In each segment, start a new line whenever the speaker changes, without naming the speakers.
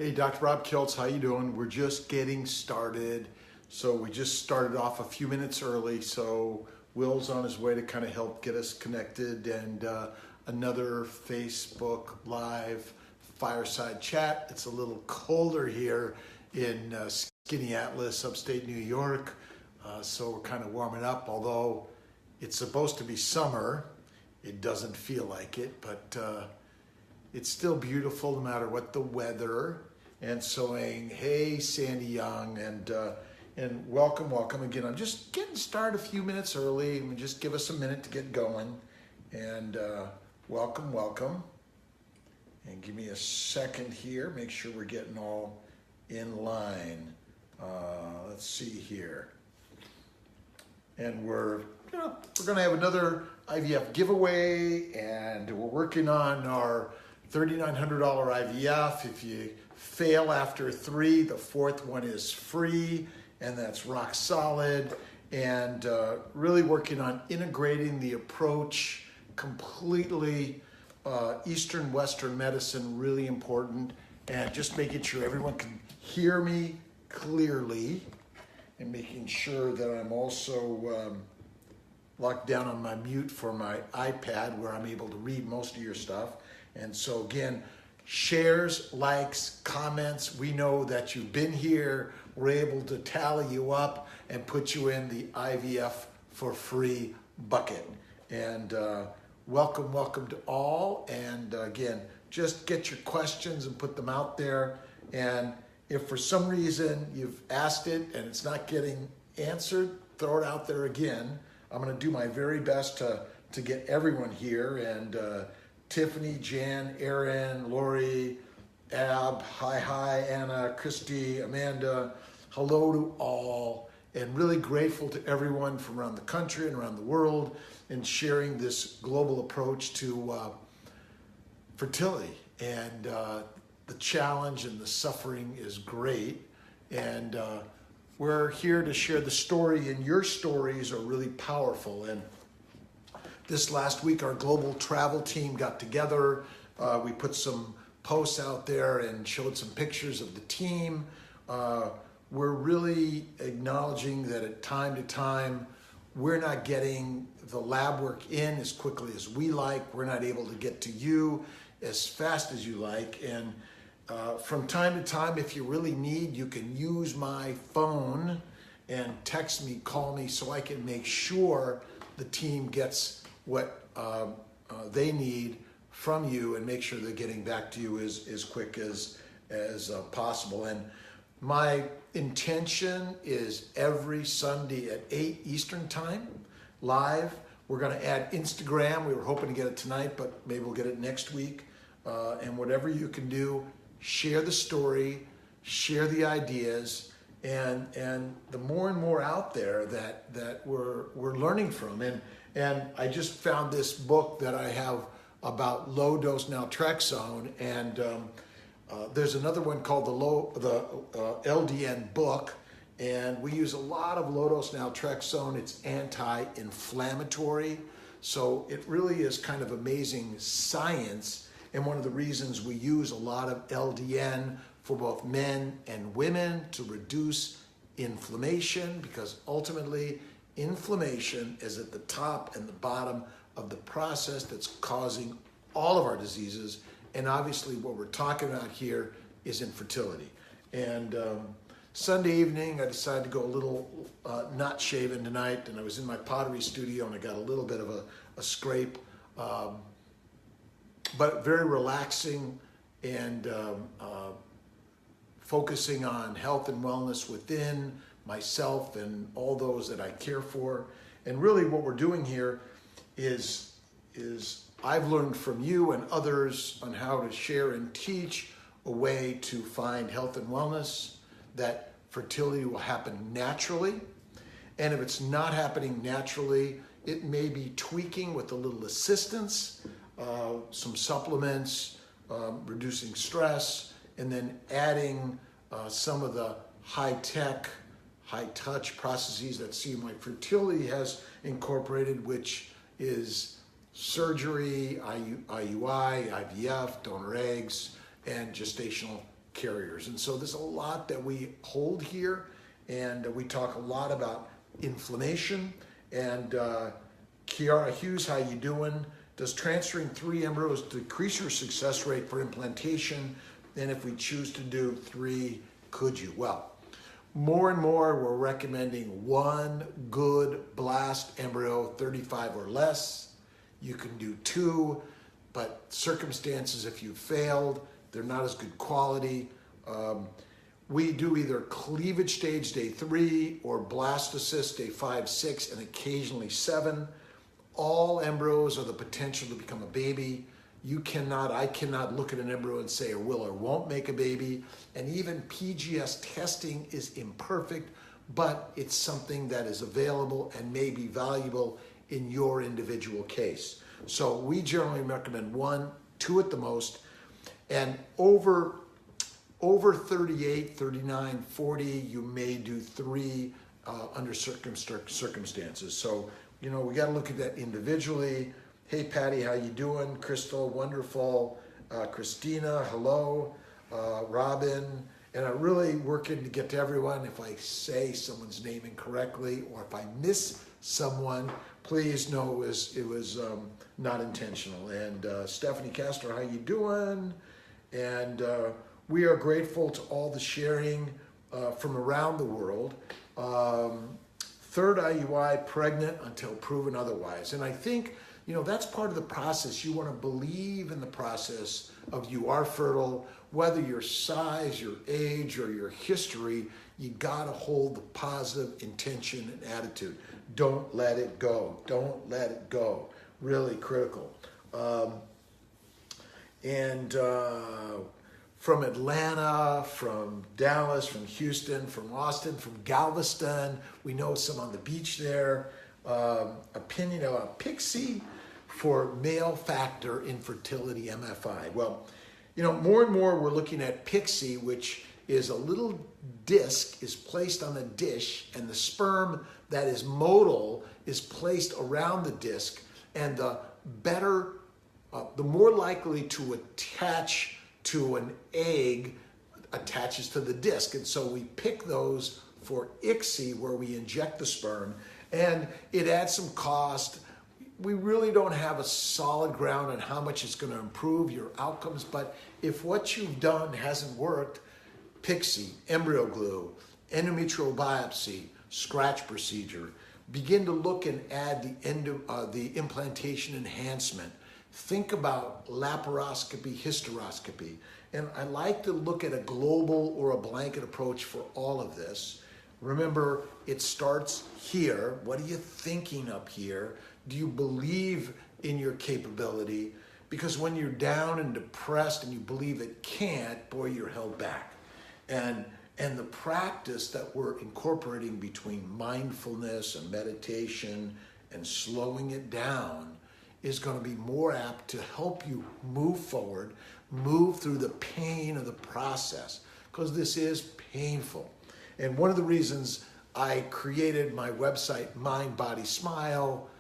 Hey, Dr. Rob Kiltz, how you doing? We're just getting started. So we just started off a few minutes early. So Will's on his way to kind of help get us connected, and another Facebook Live fireside chat. It's a little colder here in Skinny Atlas, upstate New York. So we're kind of warming up, although it's supposed to be summer. It doesn't feel like it, but it's still beautiful no matter what the weather. And so, hey, Sandy Young, and welcome again. I'm just getting started a few minutes early, and just give us a minute to get going. And welcome. And give me a second here. Make sure we're getting all in line. Let's see here. And we're going to have another IVF giveaway, and we're working on our $3,900 IVF. If you fail after 3, the 4th one is free, and that's rock solid. And really working on integrating the approach completely. Eastern Western medicine, really important, and just making sure everyone can hear me clearly, and making sure that I'm also locked down on my mute for my iPad, where I'm able to read most of your stuff. And so again, shares, likes, comments, we know that you've been here. We're able to tally you up and put you in the IVF for free bucket. And welcome to all. And again, just get your questions and put them out there. And if for some reason you've asked it and it's not getting answered, throw it out there again. I'm going to do my very best to get everyone here. And Tiffany, Jan, Aaron, Lori, Ab, hi, Anna, Christy, Amanda, hello to all, and really grateful to everyone from around the country and around the world in sharing this global approach to fertility. And the challenge and the suffering is great, and we're here to share the story, and your stories are really powerful. And this last week, our global travel team got together. We put some posts out there and showed some pictures of the team. We're really acknowledging that at time to time, we're not getting the lab work in as quickly as we like. We're not able to get to you as fast as you like. And from time to time, if you really need, you can use my phone and text me, call me, so I can make sure the team gets what they need from you and make sure they're getting back to you as quick as possible. And my intention is every Sunday at 8 Eastern time, live. We're going to add Instagram. We were hoping to get it tonight, but maybe we'll get it next week. And whatever you can do, share the story, share the ideas, and the more and more out there that we're learning from. And I just found this book that I have about low dose naltrexone, and there's another one called the LDN book, and we use a lot of low dose naltrexone. It's anti-inflammatory, so it really is kind of amazing science. And one of the reasons we use a lot of LDN for both men and women to reduce inflammation, because ultimately inflammation is at the top and the bottom of the process that's causing all of our diseases. And obviously what we're talking about here is infertility. And Sunday evening, I decided to go a little not shaven tonight, and I was in my pottery studio and I got a little bit of a scrape, but very relaxing, and focusing on health and wellness within myself and all those that I care for. And really what we're doing here is I've learned from you and others on how to share and teach a way to find health and wellness, that fertility will happen naturally. And if it's not happening naturally, it may be tweaking with a little assistance, some supplements, reducing stress, and then adding some of the high-tech, high-touch processes that See My Fertility has incorporated, which is surgery, IUI, IVF, donor eggs, and gestational carriers. And so there's a lot that we hold here, and we talk a lot about inflammation. And Kiara Hughes, how you doing? Does transferring 3 embryos decrease your success rate for implantation? And if we choose to do 3, could you? Well, more and more we're recommending 1 good blast embryo, 35 or less. You can do 2, but circumstances, if you failed, they're not as good quality. We do either cleavage stage day 3 or blastocyst day 5, 6, and occasionally 7. All embryos are the potential to become a baby. I cannot look at an embryo and say it will or won't make a baby. And even PGS testing is imperfect, but it's something that is available and may be valuable in your individual case. So we generally recommend 1, 2 at the most. And over 38, 39, 40, you may do 3 under circumstances. So, we got to look at that individually. Hey, Patty, how you doing? Crystal, wonderful. Christina, hello. Robin, and I'm really working to get to everyone. If I say someone's name incorrectly or if I miss someone, please know it was not intentional. And Stephanie Castor, how you doing? And we are grateful to all the sharing from around the world. 3rd IUI, pregnant until proven otherwise. And I think, that's part of the process. You want to believe in the process of you are fertile, whether your size, your age, or your history, you got to hold the positive intention and attitude. Don't let it go. Don't let it go. Really critical. From Atlanta, from Dallas, from Houston, from Austin, from Galveston, we know some on the beach there. Opinion about Pixie for male factor infertility MFI. Well, more and more we're looking at Pixie, which is a little disc is placed on a dish, and the sperm that is motile is placed around the disc, and the more likely to attach to an egg attaches to the disc. And so we pick those for ICSI, where we inject the sperm, and it adds some cost. We really don't have a solid ground on how much it's going to improve your outcomes, but if what you've done hasn't worked, Pixie, embryo glue, endometrial biopsy, scratch procedure, begin to look and add the implantation enhancement. Think about laparoscopy, hysteroscopy. And I like to look at a global or a blanket approach for all of this. Remember, it starts here. What are you thinking up here? Do you believe in your capability? Because when you're down and depressed and you believe it can't, boy, you're held back. And the practice that we're incorporating between mindfulness and meditation and slowing it down is going to be more apt to help you move forward, move through the pain of the process, because this is painful. And one of the reasons I created my website, Mind, Body, Smile,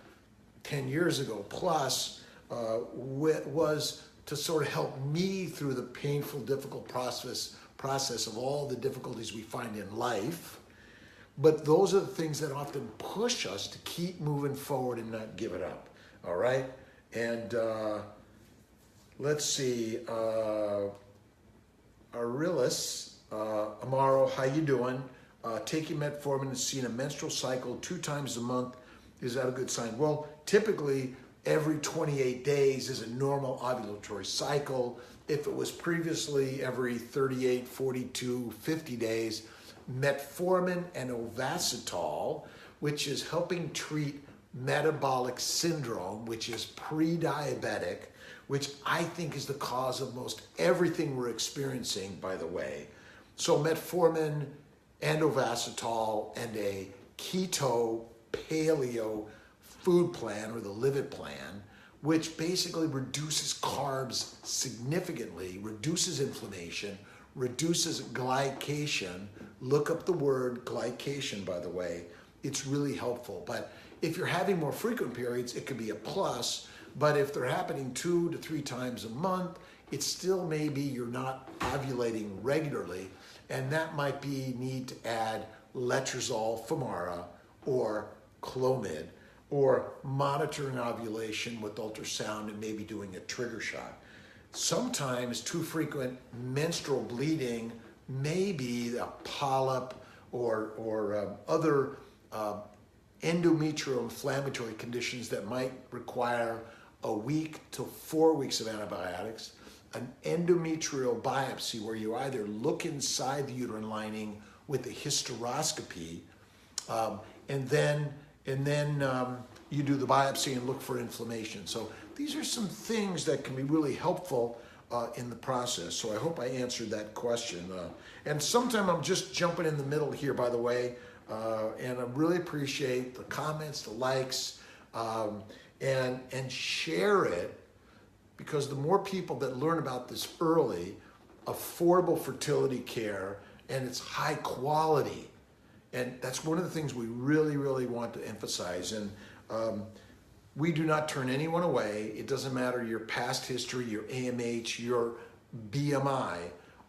10 years ago plus, was to sort of help me through the painful, difficult process of all the difficulties we find in life. But those are the things that often push us to keep moving forward and not give it up. All right, and let's see, Arilis, Amaro, how you doing? Taking metformin and seeing a menstrual cycle 2 times a month, is that a good sign? Well, typically every 28 days is a normal ovulatory cycle. If it was previously every 38, 42, 50 days, metformin and ovasitol, which is helping treat metabolic syndrome, which is pre-diabetic, which I think is the cause of most everything we're experiencing, by the way. So metformin and ovasitol and a keto paleo food plan, or the Live It plan, which basically reduces carbs significantly, reduces inflammation, reduces glycation. Look up the word glycation, by the way. It's really helpful. But if you're having more frequent periods, it could be a plus. But if they're happening 2 to 3 times a month, It still may be you're not ovulating regularly, and that might be need to add letrozole, Femara, or Clomid, or monitoring ovulation with ultrasound and maybe doing a trigger shot. Sometimes too frequent menstrual bleeding may be a polyp or other endometrial inflammatory conditions that might require a week to 4 weeks of antibiotics, an endometrial biopsy where you either look inside the uterine lining with a hysteroscopy, and then you do the biopsy and look for inflammation. So these are some things that can be really helpful in the process. So I hope I answered that question. And sometime I'm just jumping in the middle here, by the way, and I really appreciate the comments, the likes, and share it, because the more people that learn about this early, affordable fertility care, and it's high quality. And that's one of the things we really, really want to emphasize. And we do not turn anyone away. It doesn't matter your past history, your AMH, your BMI.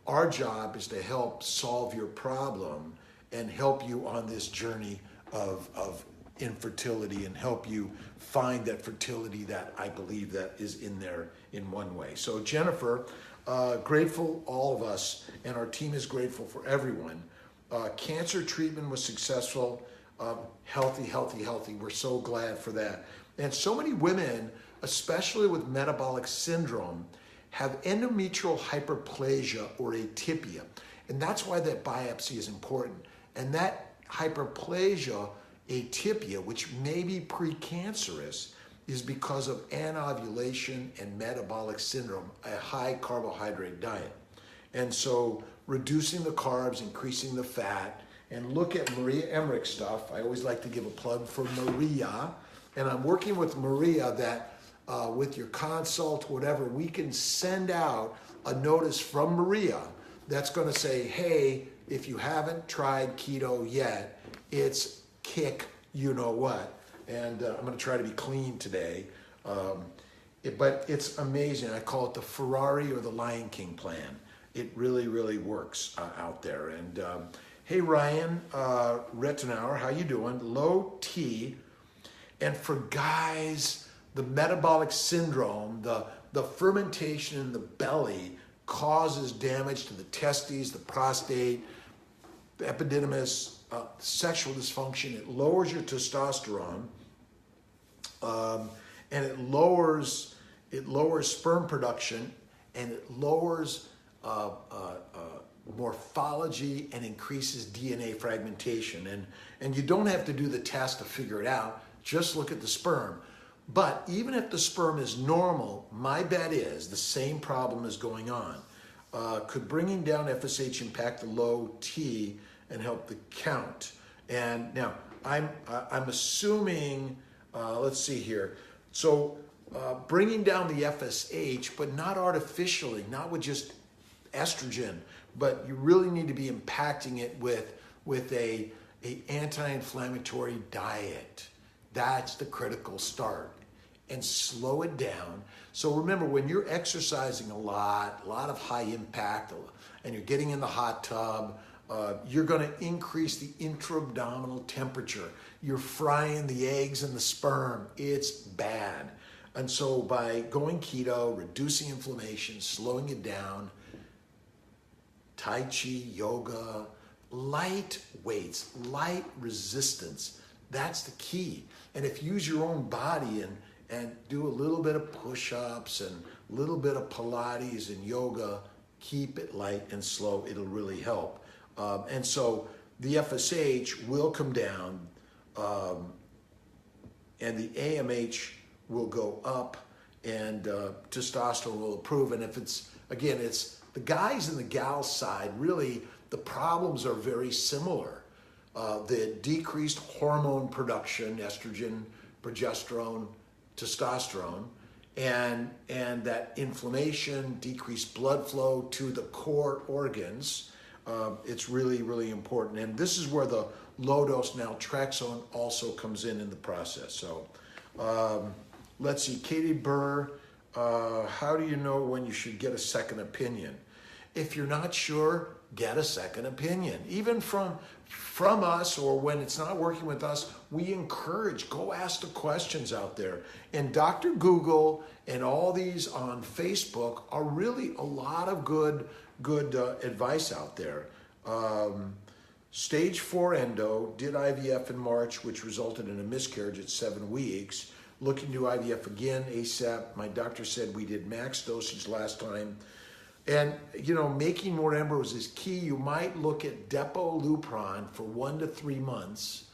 Our job is to help solve your problem and help you on this journey of infertility and help you find that fertility that I believe that is in there in one way. So Jennifer, grateful, all of us, and our team is grateful for everyone. Cancer treatment was successful, healthy. We're so glad for that. And so many women, especially with metabolic syndrome, have endometrial hyperplasia or atypia. And that's why that biopsy is important. And that hyperplasia, atypia, which may be precancerous, is because of anovulation and metabolic syndrome, a high carbohydrate diet. And so reducing the carbs, increasing the fat, and look at Maria Emmerich stuff. I always like to give a plug for Maria. And I'm working with Maria that with your consult, whatever, we can send out a notice from Maria that's going to say, hey, if you haven't tried keto yet, it's kick you know what. And I'm going to try to be clean today. But it's amazing. I call it the Ferrari or the Lion King plan. It really, really works out there. And hey, Ryan Rettenauer, how you doing? Low T. And for guys, the metabolic syndrome, the fermentation in the belly causes damage to the testes, the prostate, the epididymis, sexual dysfunction. It lowers your testosterone, and it lowers sperm production, and it lowers morphology and increases DNA fragmentation. And you don't have to do the test to figure it out. Just look at the sperm. But even if the sperm is normal, my bet is the same problem is going on. Could bringing down FSH impact the low T and help the count? And now I'm assuming, let's see here. So bringing down the FSH, but not artificially, not with just estrogen, but you really need to be impacting it with a anti-inflammatory diet. That's the critical start. And slow it down. So remember, when you're exercising a lot of high impact, and you're getting in the hot tub, you're going to increase the intra-abdominal temperature. You're frying the eggs and the sperm. It's bad. And so by going keto, reducing inflammation, slowing it down, Tai Chi, yoga, light weights, light resistance, that's the key. And if you use your own body and do a little bit of push-ups and a little bit of Pilates and yoga, keep it light and slow, it'll really help. And so the FSH will come down, and the AMH will go up, and testosterone will improve. And if it's the guys and the gals side, really the problems are very similar. The decreased hormone production, estrogen, progesterone, testosterone, and that inflammation, decreased blood flow to the core organs. It's really, really important. And this is where the low-dose naltrexone also comes in the process. So let's see, Katie Burr, How do you know when you should get a second opinion? If you're not sure, get a second opinion. Even from us, or when it's not working with us, we encourage, go ask the questions out there. And Dr. Google and all these on Facebook are really a lot of good advice out there. Stage 4 endo, did IVF in March, which resulted in a miscarriage at 7 weeks. Looking to do IVF again ASAP. My doctor said we did max dosage last time. And, making more embryos is key. You might look at Depo-Lupron for 1 to 3 months.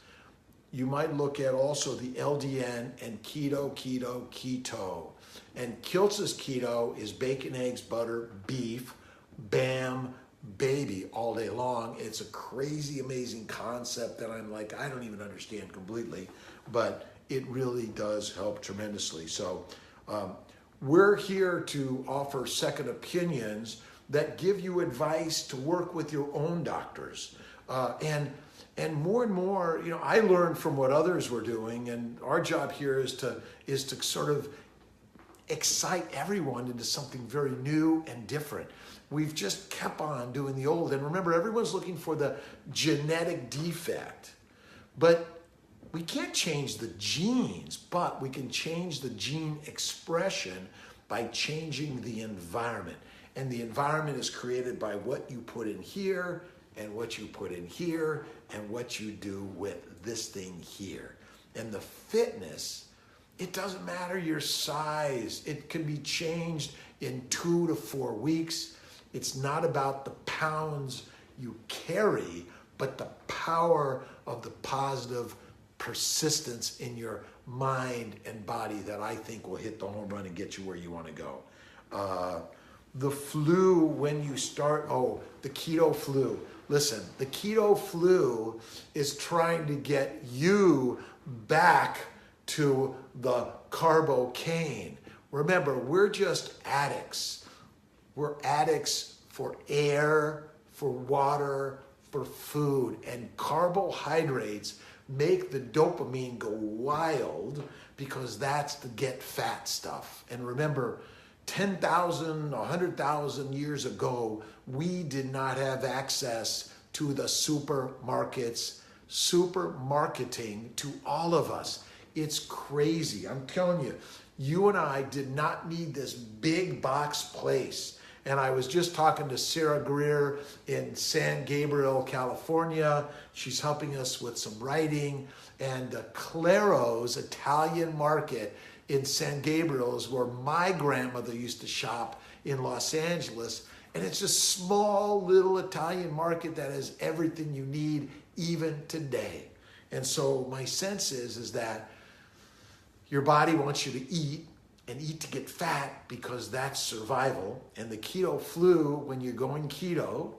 You might look at also the LDN and keto. And Kiltz's keto is bacon, eggs, butter, beef, bam, baby all day long. It's a crazy, amazing concept that I'm like, I don't even understand completely, but it really does help tremendously. So we're here to offer second opinions that give you advice to work with your own doctors. And more, I learned from what others were doing, and our job here is to sort of excite everyone into something very new and different. We've just kept on doing the old. And remember, everyone's looking for the genetic defect. But we can't change the genes, but we can change the gene expression by changing the environment. And the environment is created by what you put in here, and what you put in here, and what you do with this thing here. And the fitness, it doesn't matter your size. It can be changed in 2 to 4 weeks. It's not about the pounds you carry, but the power of the positive persistence in your mind and body that I think will hit the home run and get you where you want to go. The flu, when you start, the keto flu. Listen, the keto flu is trying to get you back to the carbocaine. Remember, we're just addicts. We're addicts for air, for water, for food. And carbohydrates make the dopamine go wild because that's the get fat stuff. And remember, 10,000, 100,000 years ago, we did not have access to the supermarkets, supermarketing to all of us. It's crazy. I'm telling you, you and I did not need this big box place. And I was just talking to Sarah Greer in San Gabriel, California. She's helping us with some writing. And Claro's Italian market in San Gabriel is where my grandmother used to shop in Los Angeles. And it's a small little Italian market that has everything you need even today. And so my sense is that your body wants you to eat and eat to get fat because that's survival. And the keto flu, when you're going keto,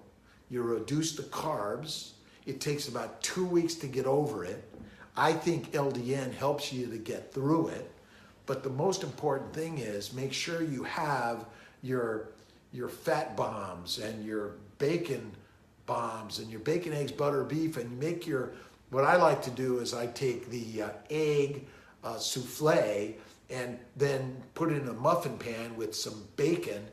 you reduce the carbs. It takes about 2 weeks to get over it. I think LDN helps you to get through it. But the most important thing is make sure you have your fat bombs and your bacon bombs and your bacon, eggs, butter, beef, and you make what I like to do is I take the egg souffle and then put it in a muffin pan with some bacon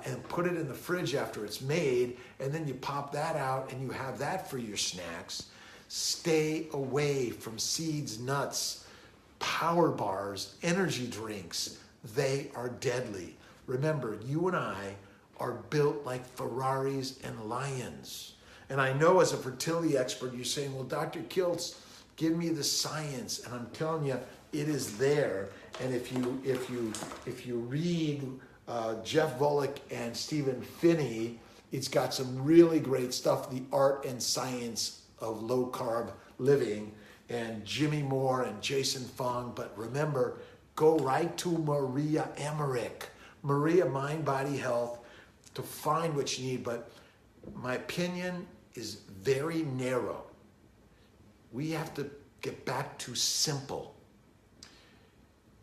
and put it in the fridge after it's made, and then you pop that out and you have that for your snacks. Stay away from seeds, nuts, power bars, energy drinks. They are deadly. Remember, you and I are built like Ferraris and lions. And I know as a fertility expert, you're saying, well, Dr. Kiltz, give me the science. And I'm telling you, it is there. And if you read Jeff Volek and Stephen Finney, it's got some really great stuff, The Art and Science of Low Carb Living, and Jimmy Moore and Jason Fung. But remember, go right to Maria Emmerich, Maria Mind Body Health, to find what you need. But my opinion is very narrow. We have to get back to simple.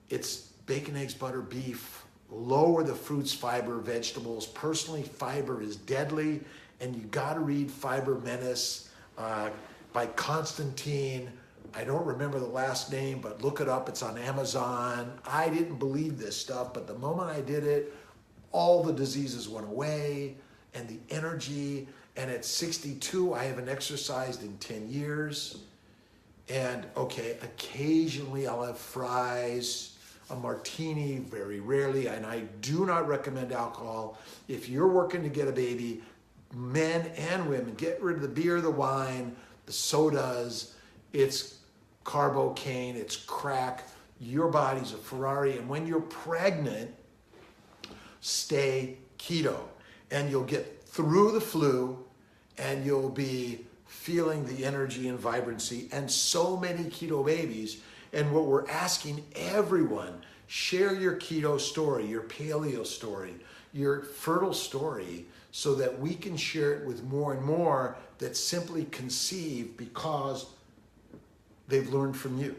It's bacon, eggs, butter, beef. Lower the fruits, fiber, vegetables. Personally, fiber is deadly, and you got to read Fiber Menace by Constantine I don't remember the last name, but look it up. It's on Amazon. I didn't believe this stuff, but the moment I did it, all the diseases went away and the energy. And at 62, I haven't exercised in 10 years. And okay, occasionally I'll have fries, a martini, very rarely. And I do not recommend alcohol. If you're working to get a baby, men and women, get rid of the beer, the wine, the sodas. It's carbocaine, it's crack. Your body's a Ferrari. And when you're pregnant, stay keto. And you'll get through the flu and you'll be feeling the energy and vibrancy. And so many keto babies. And what we're asking everyone, share your keto story, your paleo story, your fertile story, so that we can share it with more and more that simply conceive because they've learned from you.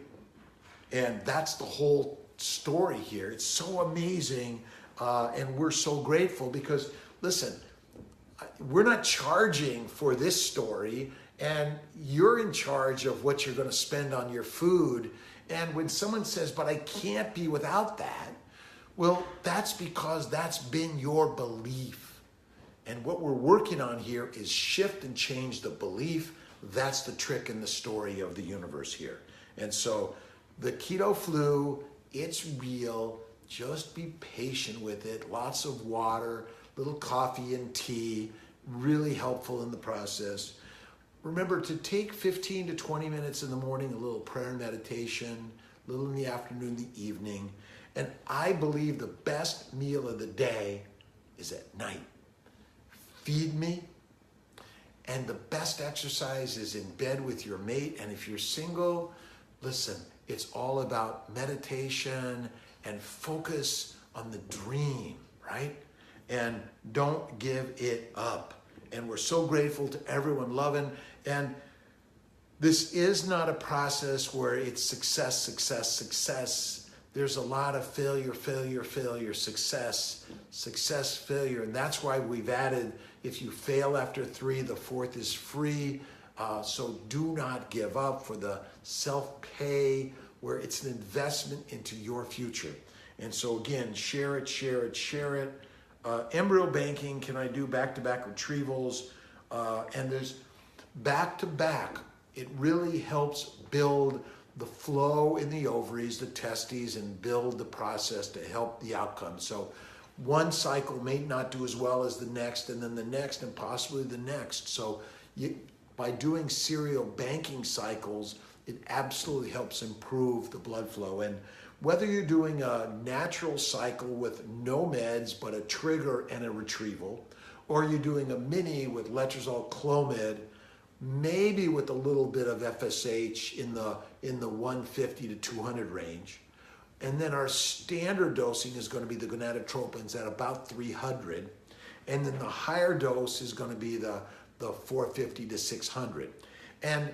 And that's the whole story here. It's so amazing, and we're so grateful because, listen, we're not charging for this story, and you're in charge of what you're going to spend on your food. And when someone says, but I can't be without that, well, that's because that's been your belief. And what we're working on here is shift and change the belief. That's the trick in the story of the universe here. And so the keto flu, it's real. Just be patient with it. Lots of water, little coffee and tea, really helpful in the process. Remember to take 15 to 20 minutes in the morning, a little prayer and meditation, a little in the afternoon, the evening. And I believe the best meal of the day is at night. Feed me. And the best exercise is in bed with your mate. And if you're single, listen, it's all about meditation and focus on the dream, right? And don't give it up. And we're so grateful to everyone loving. And this is not a process where it's success, success, success. There's a lot of failure, failure, failure, success, success, failure. And that's why we've added, if you fail after 3, the 4th is free. So do not give up for the self-pay, where it's an investment into your future. And so again, share it, share it, share it. Embryo banking, can I do back-to-back retrievals? And there's back-to-back. It really helps build the flow in the ovaries, the testes, and build the process to help the outcome. So one cycle may not do as well as the next, and then the next, and possibly the next. So by doing serial banking cycles, it absolutely helps improve the blood flow. And whether you're doing a natural cycle with no meds, but a trigger and a retrieval, or you're doing a mini with letrozole clomid, maybe with a little bit of FSH in the 150 to 200 range. And then our standard dosing is going to be the gonadotropins at about 300. And then the higher dose is going to be the 450 to 600. And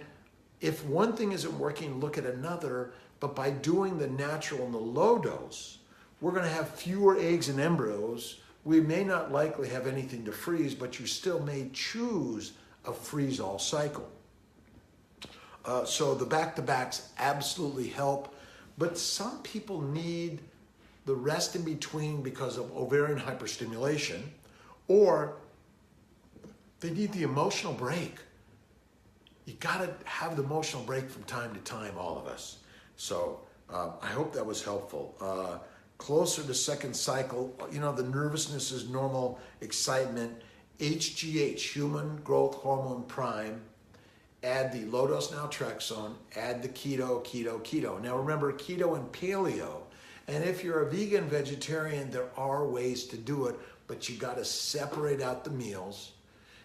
if one thing isn't working, look at another. But by doing the natural and the low dose, we're going to have fewer eggs and embryos. We may not likely have anything to freeze, but you still may choose a freeze-all cycle. So the back-to-backs absolutely help, but some people need the rest in between because of ovarian hyperstimulation, or they need the emotional break. You gotta have the emotional break from time to time, all of us. So I hope that was helpful. Closer to second cycle, the nervousness is normal, excitement. HGH, human growth hormone prime, add the low-dose naltrexone, add the keto. Now remember, keto and paleo, and if you're a vegan, vegetarian, there are ways to do it, but you gotta separate out the meals.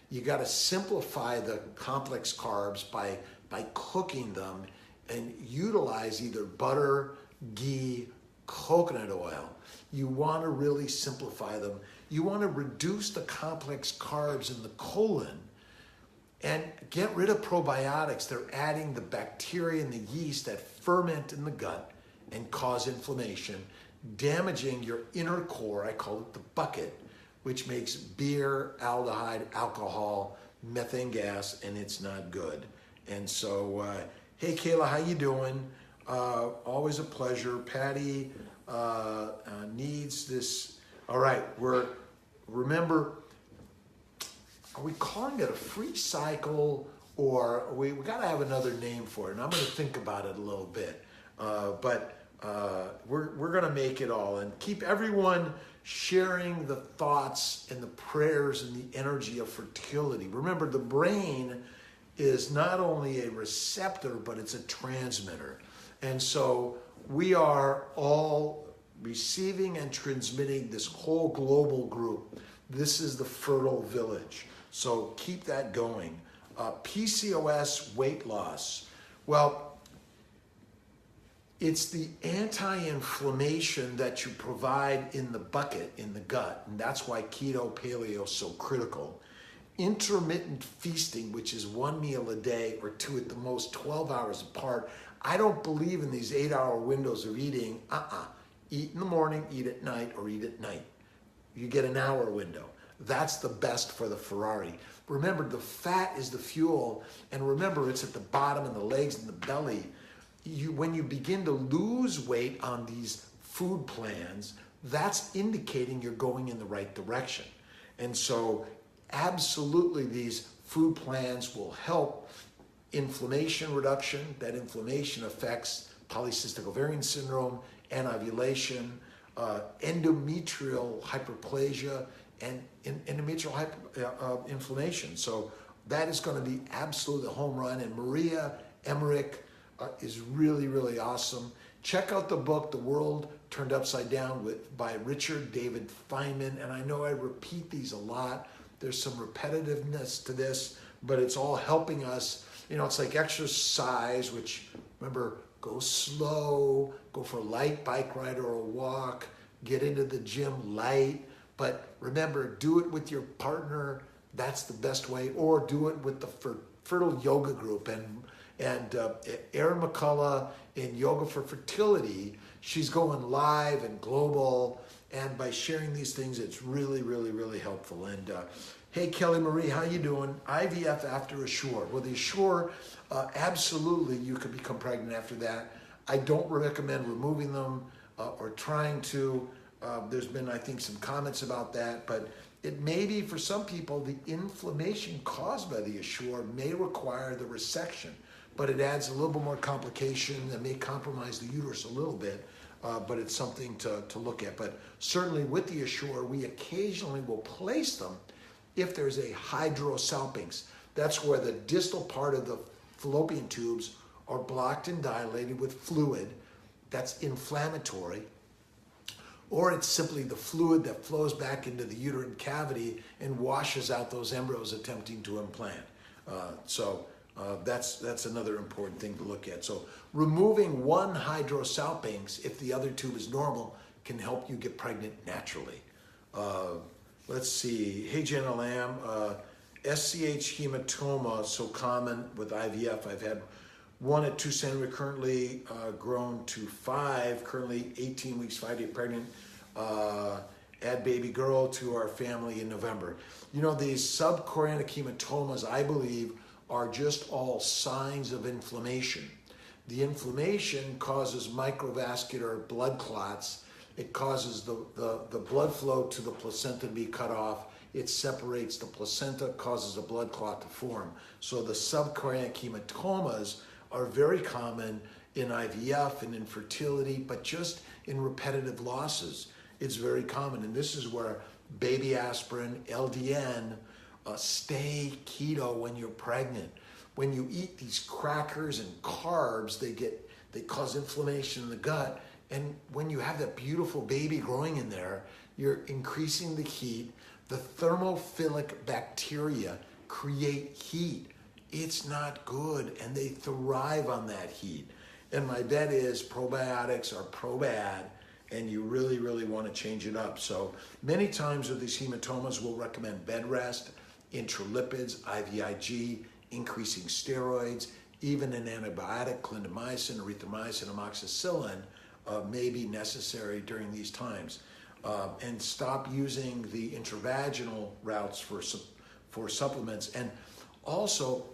You gotta simplify the complex carbs by cooking them and utilize either butter, ghee, coconut oil. You wanna really simplify them. You want to reduce the complex carbs in the colon and get rid of probiotics. They're adding the bacteria and the yeast that ferment in the gut and cause inflammation, damaging your inner core. I call it the bucket, which makes beer, aldehyde, alcohol, methane gas, and it's not good. And so Hey, Kayla, how you doing? Always a pleasure. Patty needs this. All right, remember, are we calling it a free cycle, or we got to have another name for it? And I'm going to think about it a little bit. But we're going to make it all, and keep everyone sharing the thoughts and the prayers and the energy of fertility. Remember, the brain is not only a receptor, but it's a transmitter. And so we are all receiving and transmitting this whole global group. This is the fertile village. So keep that going. PCOS weight loss. Well, it's the anti-inflammation that you provide in the bucket, in the gut, and that's why keto, paleo is so critical. Intermittent feasting, which is one meal a day or two at the most, 12 hours apart. I don't believe in these 8-hour windows of eating. Eat in the morning, eat at night, or eat at night. You get an hour window. That's the best for the Ferrari. Remember, the fat is the fuel, and remember, it's at the bottom and the legs and the belly. When you begin to lose weight on these food plans, that's indicating you're going in the right direction. And so absolutely these food plans will help inflammation reduction. That inflammation affects polycystic ovarian syndrome, anovulation, endometrial hyperplasia, and endometrial inflammation. So that is going to be absolutely a home run. And Maria Emmerich is really, really awesome. Check out the book, The World Turned Upside Down, by Richard David Feynman. And I know I repeat these a lot. There's some repetitiveness to this, but it's all helping us. You know, it's like exercise, which, remember, go slow, go for a light bike ride or a walk, get into the gym light. But remember, do it with your partner. That's the best way. Or do it with the fertile yoga group. And Erin McCullough in Yoga for Fertility, she's going live and global. And by sharing these things, it's really, really, really helpful. And hey, Kelly Marie, how you doing? IVF after Assure. Well, the Assure, absolutely, you could become pregnant after that. I don't recommend removing them or trying to. There's been, I think, some comments about that, but it may be for some people the inflammation caused by the Assure may require the resection, but it adds a little bit more complication that may compromise the uterus a little bit. But it's something to look at. But certainly with the Assure, we occasionally will place them if there's a hydrosalpinx. That's where the distal part of the fallopian tubes are blocked and dilated with fluid that's inflammatory, or it's simply the fluid that flows back into the uterine cavity and washes out those embryos attempting to implant. That's another important thing to look at. So removing one hydrosalpinx, if the other tube is normal, can help you get pregnant naturally. Let's see. Hey, Jenna Lamb. SCH hematoma, so common with IVF. I've had one at 2 centimeters, currently grown to 5, currently 18 weeks, 5 days pregnant. Add baby girl to our family in November. You know, these subchorionic hematomas, I believe, are just all signs of inflammation. The inflammation causes microvascular blood clots. It causes the blood flow to the placenta to be cut off. It separates the placenta, causes a blood clot to form. So the subchorionic hematomas are very common in IVF and infertility, but just in repetitive losses, it's very common. And this is where baby aspirin, LDN, stay keto when you're pregnant. When you eat these crackers and carbs, they cause inflammation in the gut. And when you have that beautiful baby growing in there, you're increasing the heat. The thermophilic bacteria create heat. It's not good, and they thrive on that heat. And my bet is probiotics are pro-bad, and you really, really want to change it up. So many times with these hematomas, we'll recommend bed rest, intralipids, IVIG, increasing steroids, even an antibiotic, clindamycin, erythromycin, amoxicillin, may be necessary during these times. And stop using the intravaginal routes for supplements. And also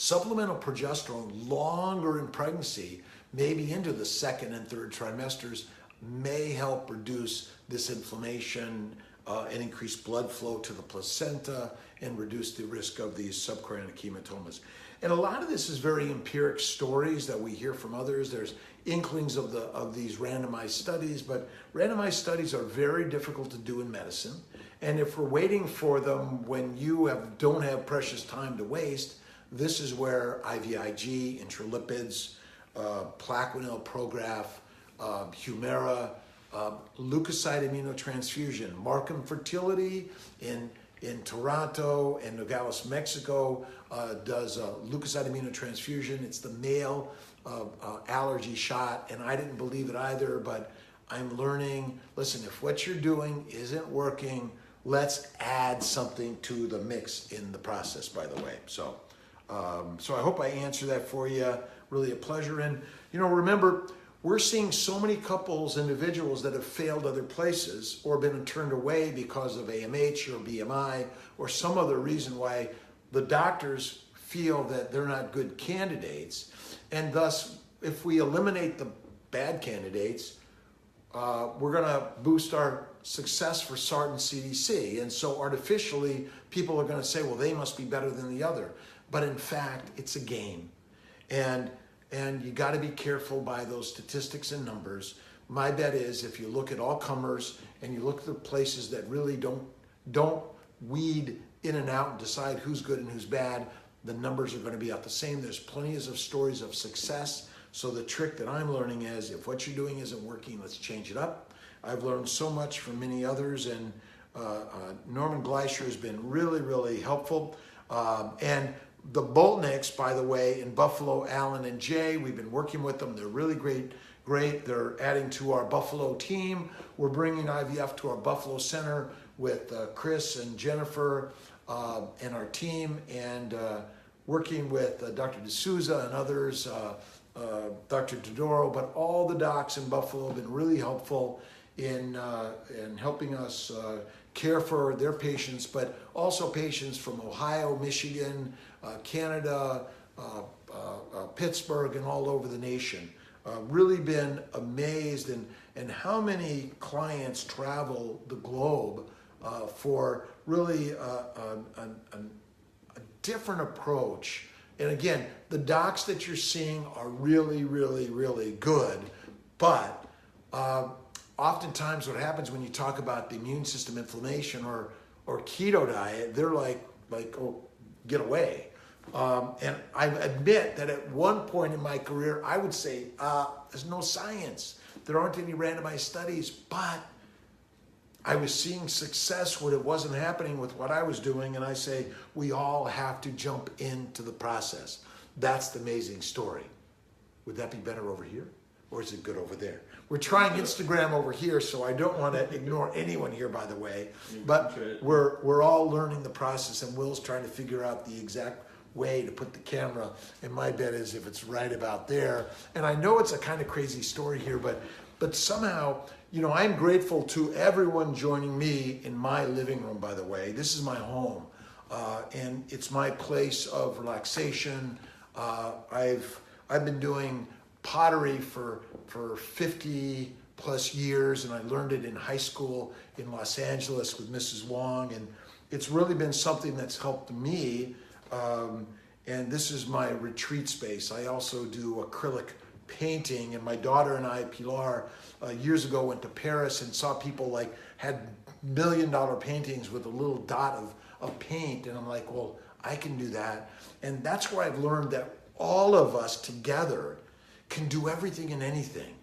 Supplemental progesterone longer in pregnancy, maybe into the second and third trimesters, may help reduce this inflammation and increase blood flow to the placenta and reduce the risk of these subchorionic hematomas. And a lot of this is very empiric stories that we hear from others. There's inklings of these randomized studies, but randomized studies are very difficult to do in medicine. And if we're waiting for them when you don't have precious time to waste, this is where IVIG, intralipids, Plaquenil, Prograf, Humira, leukocyte immunotransfusion, Markham Fertility in Toronto and Nogales, Mexico, does leukocyte immunotransfusion. It's the male allergy shot, and I didn't believe it either, but I'm learning, listen, if what you're doing isn't working, let's add something to the mix in the process, by the way. So I hope I answered that for you. Really a pleasure. And, remember, we're seeing so many couples, individuals that have failed other places or been turned away because of AMH or BMI or some other reason why the doctors feel that they're not good candidates. And thus, if we eliminate the bad candidates, we're going to boost our success for SART and CDC. And so artificially, people are going to say, well, they must be better than the other. But in fact, it's a game. And you got to be careful by those statistics and numbers. My bet is if you look at all comers and you look at the places that really don't weed in and out and decide who's good and who's bad, the numbers are going to be out the same. There's plenty of stories of success. So the trick that I'm learning is if what you're doing isn't working, let's change it up. I've learned so much from many others, and Norman Gleischer has been really, really helpful. And the Boltnicks, by the way, in Buffalo, Alan and Jay, we've been working with them. They're really great. They're adding to our Buffalo team. We're bringing IVF to our Buffalo Center with Chris and Jennifer and our team, and working with Dr. D'Souza and others, Dr. Todoro, but all the docs in Buffalo have been really helpful in helping us care for their patients, but also patients from Ohio, Michigan, Canada, Pittsburgh, and all over the nation. Really been amazed in how many clients travel the globe for really a different approach. And again, the docs that you're seeing are really, really, really good, but oftentimes what happens when you talk about the immune system inflammation or keto diet, they're like, oh, get away. And I admit that at one point in my career, I would say, there's no science. There aren't any randomized studies, but I was seeing success when it wasn't happening with what I was doing. And I say, we all have to jump into the process. That's the amazing story. Would that be better over here? Or is it good over there? We're trying Instagram over here, so I don't want to ignore anyone here, by the way. But we're all learning the process, and Will's trying to figure out the exact way to put the camera. And my bet is if it's right about there. And I know it's a kind of crazy story here, but somehow, I'm grateful to everyone joining me in my living room, by the way. This is my home, and it's my place of relaxation. I've been doing pottery for 50 plus years, and I learned it in high school in Los Angeles with Mrs. Wong, and it's really been something that's helped me. And this is my retreat space. I also do acrylic painting, and my daughter and I, Pilar, years ago went to Paris and saw people had $1 million paintings with a little dot of paint, and I'm like, well, I can do that. And that's where I've learned that all of us together can do everything and anything.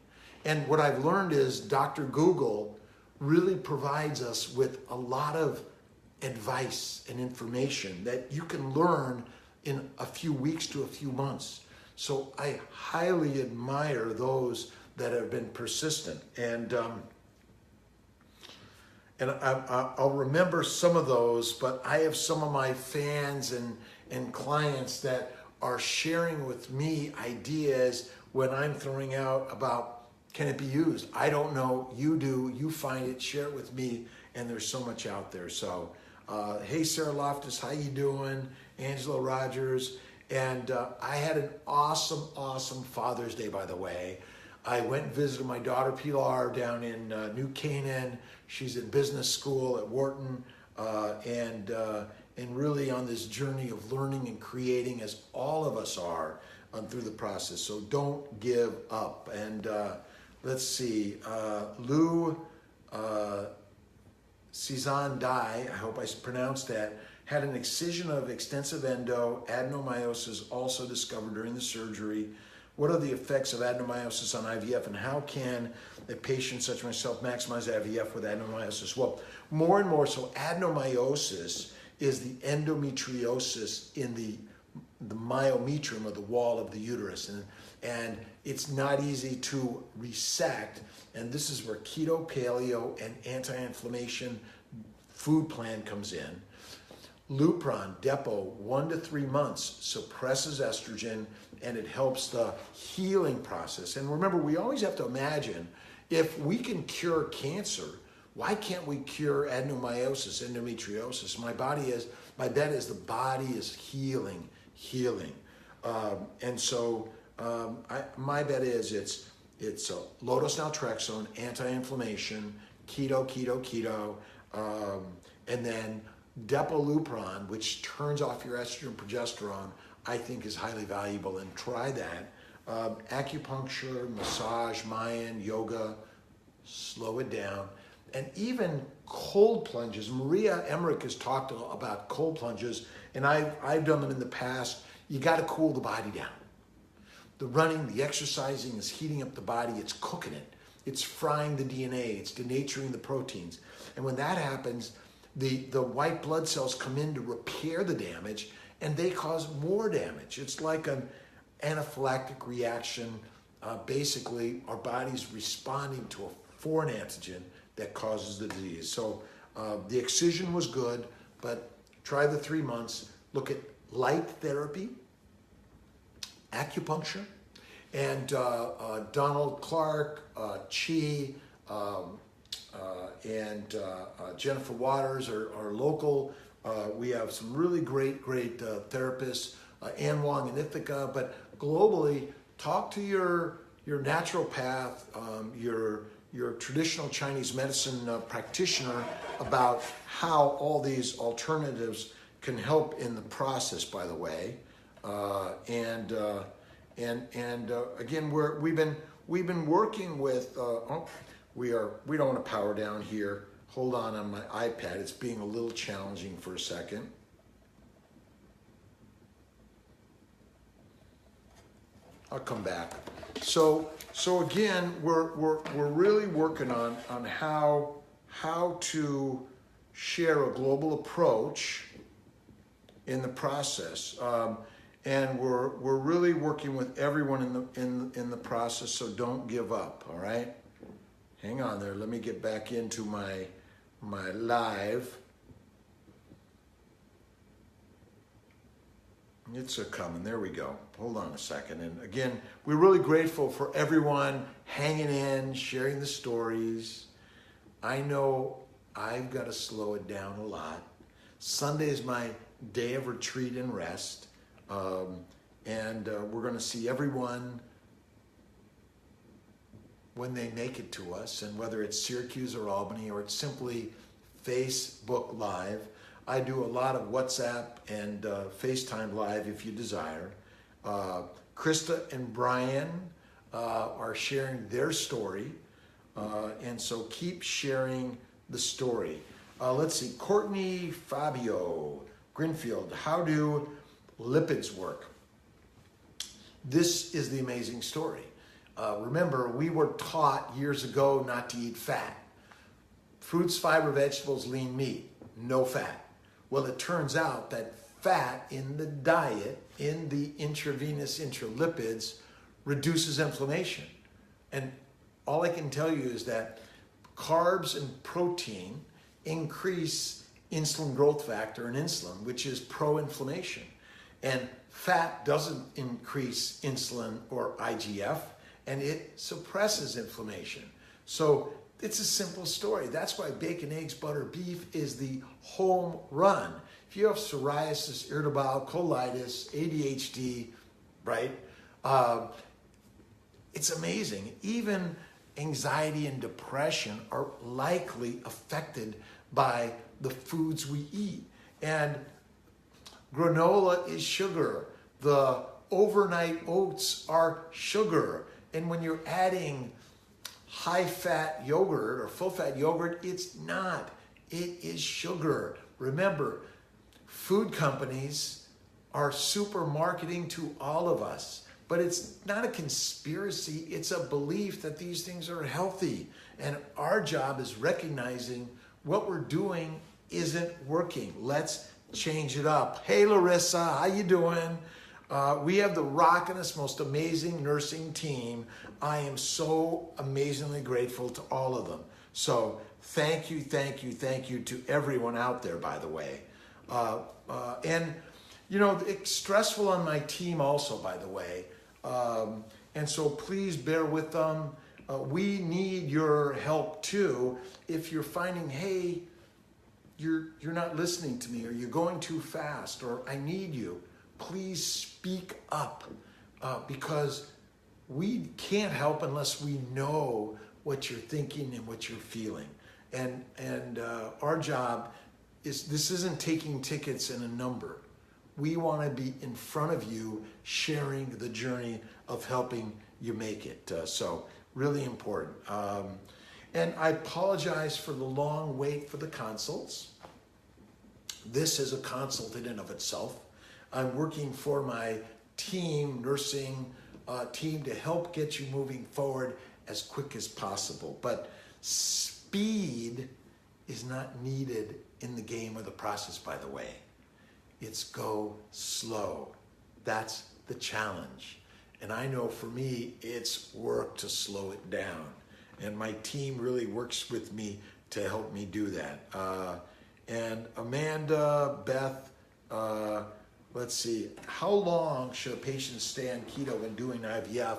And what I've learned is Dr. Google really provides us with a lot of advice and information that you can learn in a few weeks to a few months. So I highly admire those that have been persistent. And I'll remember some of those, but I have some of my fans and clients that are sharing with me ideas when I'm throwing out about, can it be used? I don't know, you do, you find it, share it with me, and there's so much out there. So, hey, Sarah Loftus, how you doing? Angela Rogers, And I had an awesome Father's Day, by the way. I went and visited my daughter Pilar down in New Canaan. She's in business school at Wharton, and really on this journey of learning and creating, as all of us are, through the process. So don't give up. And let's see, Lou Cezanne Dai, I hope I pronounced that, had an excision of extensive endo, adenomyosis also discovered during the surgery. What are the effects of adenomyosis on IVF, and how can a patient such as myself maximize IVF with adenomyosis? Well, more and more, so adenomyosis is the endometriosis in the myometrium, or the wall of the uterus, and it's not easy to resect, and this is where keto, paleo, and anti-inflammation food plan comes in. Lupron depot, 1 to 3 months, suppresses estrogen, and it helps the healing process. And remember, we always have to imagine, if we can cure cancer, why can't we cure adenomyosis, endometriosis? My bet is the body is healing. And so my bet is it's low-dose naltrexone, anti-inflammation, keto, and then Depolupron, which turns off your estrogen and progesterone, I think is highly valuable, and try that. Acupuncture, massage, Mayan, yoga, slow it down. And even cold plunges. Maria Emmerich has talked about cold plunges, and I've done them in the past. You got to cool the body down. The running, the exercising is heating up the body. It's cooking it. It's frying the DNA. It's denaturing the proteins. And when that happens, the white blood cells come in to repair the damage, and they cause more damage. It's like an anaphylactic reaction. Basically, our body's responding to a foreign antigen that causes the disease. So the excision was good, but try the 3 months. Look at light therapy, acupuncture, and Donald Clark, Chi, and Jennifer Waters are local. We have some really great therapists, Ann Wong and Ithaca, but globally, talk to your naturopath, your traditional Chinese medicine practitioner about how all these alternatives can help in the process, by the way. Again, we've been working with, we don't want to power down here. Hold on my iPad. It's being a little challenging for a second. I'll come back. So again, we're really working on how to share a global approach in the process, and we're really working with everyone in the process. So don't give up. All right, hang on there. Let me get back into my live. It's a coming. There we go. Hold on a second. And again, we're really grateful for everyone hanging in, sharing the stories. I know I've got to slow it down a lot. Sunday is my day of retreat and rest. And we're going to see everyone when they make it to us, and whether it's Syracuse or Albany, or it's simply Facebook Live. I do a lot of WhatsApp and FaceTime Live if you desire. Krista and Brian are sharing their story, and so keep sharing the story. Let's see, Courtney Fabio Grinfield, how do lipids work? This is the amazing story. Remember, we were taught years ago not to eat fat. Fruits, fiber, vegetables, lean meat, no fat. Well, it turns out that fat in the diet, in the intravenous intralipids, reduces inflammation. And all I can tell you is that carbs and protein increase insulin growth factor and insulin, which is pro-inflammation. And fat doesn't increase insulin or IGF, and it suppresses inflammation. So it's a simple story. That's why bacon, eggs, butter, beef is the home run. if you have psoriasis, irritable bowel, colitis, ADHD, right? It's amazing. Even anxiety and depression are likely affected by the foods we eat. And granola is sugar. The overnight oats are sugar. And when you're adding high-fat yogurt or full-fat yogurt, it's not. It is sugar. Remember, food companies are super marketing to all of us. But it's not a conspiracy. It's a belief that these things are healthy. And our job is recognizing what we're doing isn't working. Let's change it up. Hey, Larissa, how you doing? We have the rockin'est, most amazing nursing team. I am so amazingly grateful to all of them. So thank you to everyone out there, by the way. And, you know, it's stressful on my team also, by the way. And so please bear with them. We need your help too. If you're finding, hey, you're not listening to me, or you're going too fast, or I need you, please speak up, because we can't help unless we know what you're thinking and what you're feeling. And our job is, this isn't taking tickets and a number. We want to be in front of you, sharing the journey of helping you make it. So really important. And I apologize for the long wait for the consults. This is a consult in and of itself. I'm working for my team, nursing team, to help get you moving forward as quick as possible. But speed is not needed in the game or the process, by the way. It's go slow. That's the challenge. And I know for me, it's work to slow it down. And my team really works with me to help me do that. And Amanda, Beth, let's see. How long should a patient stay on keto when doing IVF?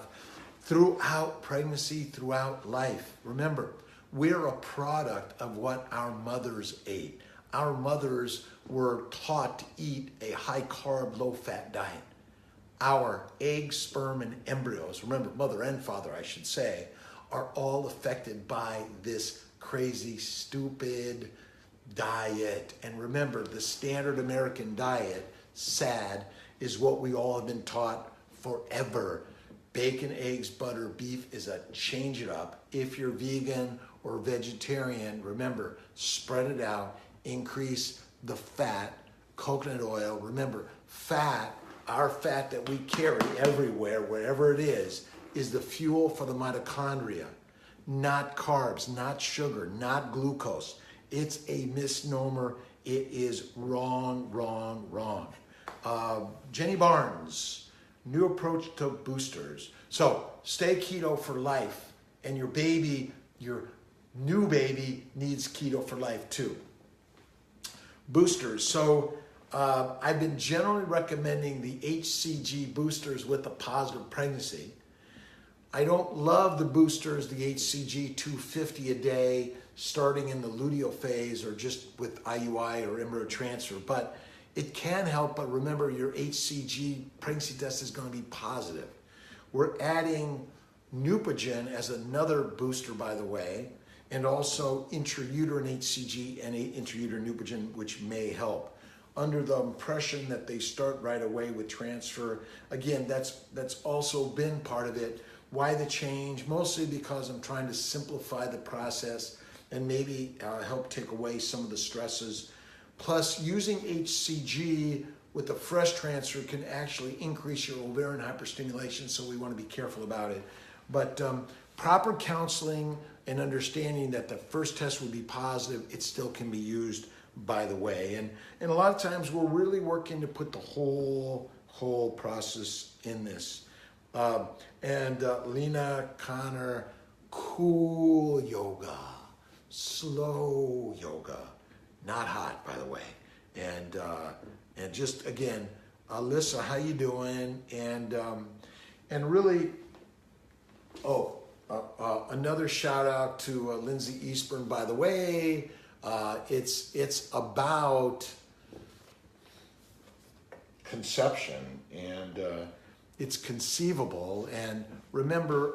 Throughout pregnancy, throughout life. Remember, we're a product of what our mothers ate. Our mothers were taught to eat a high-carb, low-fat diet. Our eggs, sperm, and embryos, remember, mother and father, I should say, are all affected by this crazy, stupid diet. And remember, the standard American diet, sad, is what we all have been taught forever. Bacon, eggs, butter, beef is a change it up. If you're vegan or vegetarian, remember, spread it out, increase the fat, coconut oil. Remember, fat, our fat that we carry everywhere, wherever it is the fuel for the mitochondria, not carbs, not sugar, not glucose. It's a misnomer. It is wrong, wrong, wrong. Jenny Barnes, new approach to boosters. So stay keto for life, and your baby, your new baby, needs keto for life too. Boosters. So I've been generally recommending the HCG boosters with a positive pregnancy. I don't love the boosters, the HCG 250 a day, starting in the luteal phase or just with IUI or embryo transfer, but it can help. But remember, your HCG pregnancy test is going to be positive. We're adding Neupogen as another booster, by the way, and also intrauterine HCG and intrauterine Neupogen, which may help. Under the impression that they start right away with transfer. Again, that's also been part of it. Why the change? Mostly because I'm trying to simplify the process and maybe help take away some of the stresses. Plus, using HCG with the fresh transfer can actually increase your ovarian hyperstimulation, so we want to be careful about it. But proper counseling and understanding that the first test will be positive, it still can be used, by the way. And a lot of times we're really working to put the whole process in this. And Lena Connor, cool yoga, slow yoga, not hot, by the way. And just again, Alyssa, how you doing? And really, another shout out to Lindsay Eastburn, by the way. It's about conception, and it's conceivable. And remember,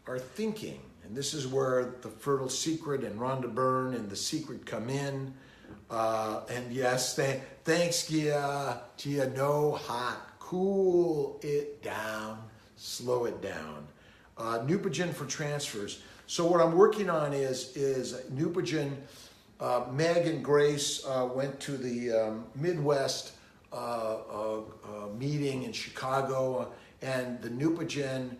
our thinking, and this is where the Fertile Secret and Rhonda Byrne and The Secret come in. And yes, thanks, Gia. Gia, no hot, cool it down, slow it down. Neupogen for transfers. So what I'm working on is Neupogen. Meg and Grace went to the Midwest meeting in Chicago, and the Neupogen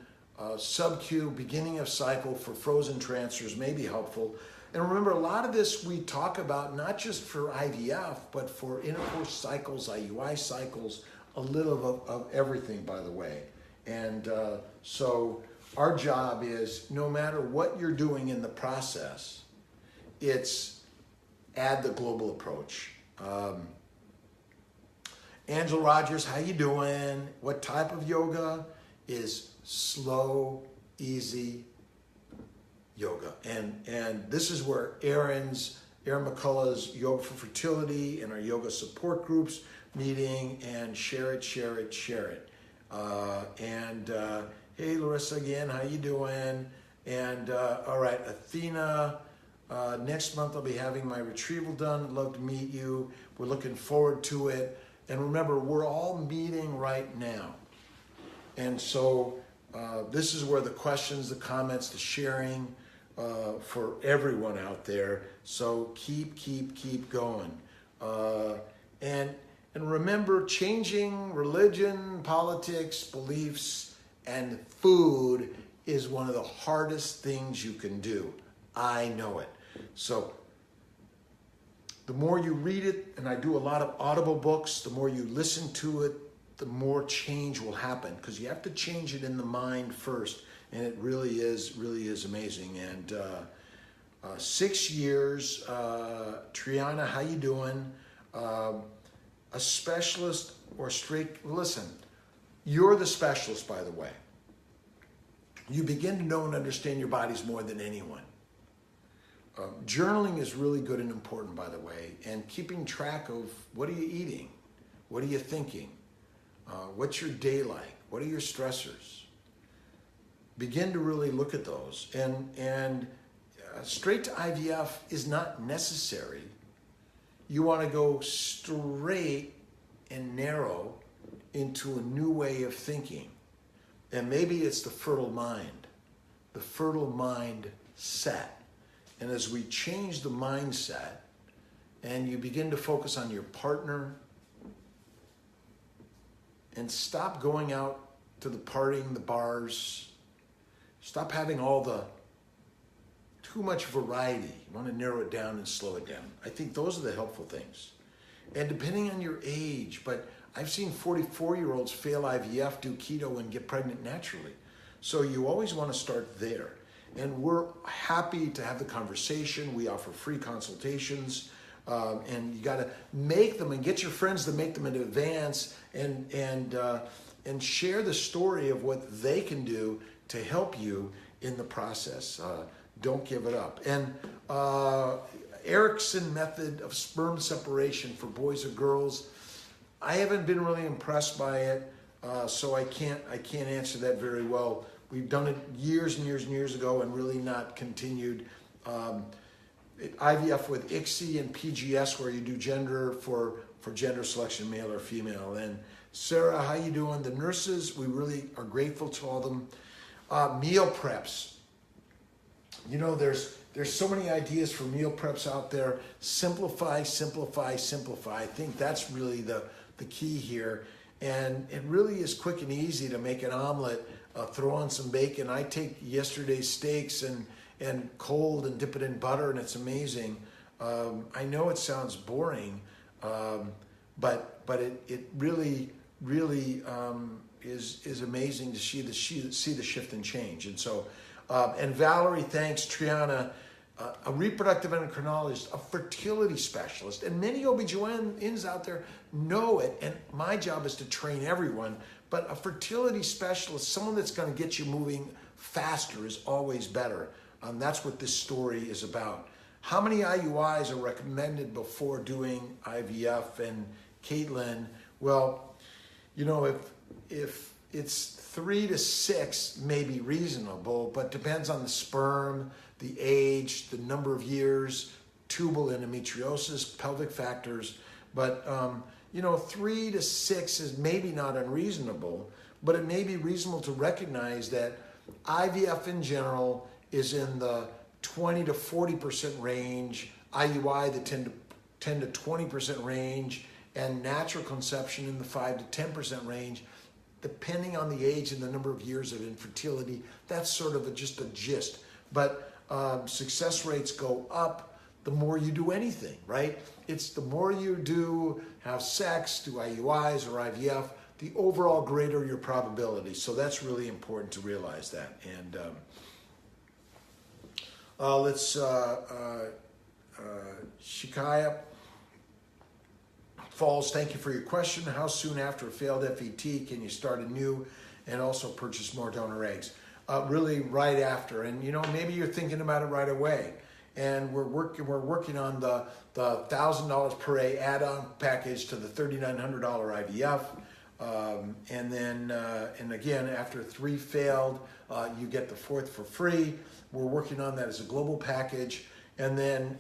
sub-Q beginning of cycle for frozen transfers may be helpful. And remember, a lot of this we talk about not just for IVF, but for intercourse cycles, IUI cycles, a little of everything, by the way. And so our job is, no matter what you're doing in the process, it's add the global approach. Angela Rogers, how you doing? What type of yoga? Is slow, easy yoga. And this is where Erin McCullough's Yoga for Fertility and our yoga support groups meeting, and share it. Hey Larissa again, how you doing? And all right, Athena, next month I'll be having my retrieval done. Love to meet you. We're looking forward to it. And remember, we're all meeting right now. And so this is where the questions, the comments, the sharing for everyone out there. So keep going. And remember, changing religion, politics, beliefs, and food is one of the hardest things you can do. I know it. So the more you read it, and I do a lot of audible books, the more you listen to it, the more change will happen, because you have to change it in the mind first. And it really is amazing. And 6 years, Triana, how you doing? A specialist or straight, listen, you're the specialist, by the way. You begin to know and understand your bodies more than anyone. Journaling is really good and important, by the way, and keeping track of what are you eating? What are you thinking? What's your day like? What are your stressors? Begin to really look at those. And straight to IVF is not necessary. You want to go straight and narrow into a new way of thinking. And maybe it's the fertile mind set. And as we change the mindset and you begin to focus on your partner and stop going out to the partying, the bars, stop having all the too much variety. You want to narrow it down and slow it down. I think those are the helpful things. And depending on your age, but I've seen 44-year-olds fail IVF, do keto, and get pregnant naturally. So you always want to start there. And we're happy to have the conversation. We offer free consultations. And you got to make them and get your friends to make them in advance and share the story of what they can do to help you in the process. Don't give it up. And Erickson method of sperm separation for boys or girls, I haven't been really impressed by it, so I can't answer that very well. We've done it years and years ago and really not continued. IVF with ICSI and PGS, where you do gender for gender selection, male or female. And Sarah, how you doing? The nurses, we really are grateful to all of them. Meal preps. You know, there's so many ideas for meal preps out there. Simplify. I think that's really the key here. And it really is quick and easy to make an omelet, throw on some bacon. I take yesterday's steaks and cold and dip it in butter, and it's amazing. I know it sounds boring, but it really is amazing to see the shift and change. And so, and Valerie, thanks, Triana, a reproductive endocrinologist, a fertility specialist, and many OBGYNs out there know it, and my job is to train everyone, but a fertility specialist, someone that's going to get you moving faster, is always better. That's what this story is about. How many IUIs are recommended before doing IVF? And Caitlin, well, if it's 3 to 6 may be reasonable, but depends on the sperm, the age, the number of years, tubal endometriosis, pelvic factors. But 3 to 6 is maybe not unreasonable, but it may be reasonable to recognize that IVF in general is in the 20 to 40% range, IUI the 10 to 20% range, and natural conception in the 5 to 10% range, depending on the age and the number of years of infertility. That's sort of just a gist. But success rates go up the more you do anything, right? It's the more you do have sex, do IUIs or IVF, the overall greater your probability. So that's really important to realize that. And Shikaya Falls, thank you for your question. How soon after a failed FET can you start anew and also purchase more donor eggs? Really right after. And maybe you're thinking about it right away. And we're working on the $1,000 per A add-on package to the $3,900 IVF. And then, and again, after 3 failed, you get the 4th for free. We're working on that as a global package. And then,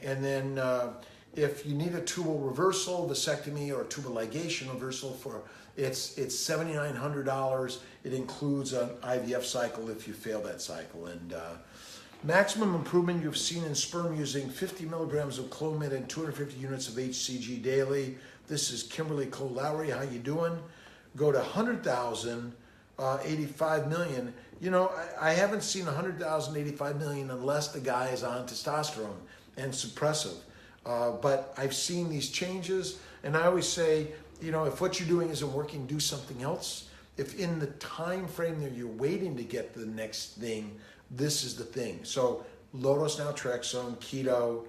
if you need a tubal reversal, vasectomy, or tubal ligation reversal, it's $7,900. It includes an IVF cycle if you fail that cycle. And maximum improvement you've seen in sperm using 50 milligrams of Clomid and 250 units of HCG daily. This is Kimberly Cole Lowry. How you doing? Go to 100,000, 85 million. I haven't seen 100,000, 85 million unless the guy is on testosterone and suppressive. But I've seen these changes, and I always say, if what you're doing isn't working, do something else. If in the time frame that you're waiting to get the next thing, this is the thing. So low-dose naltrexone, keto,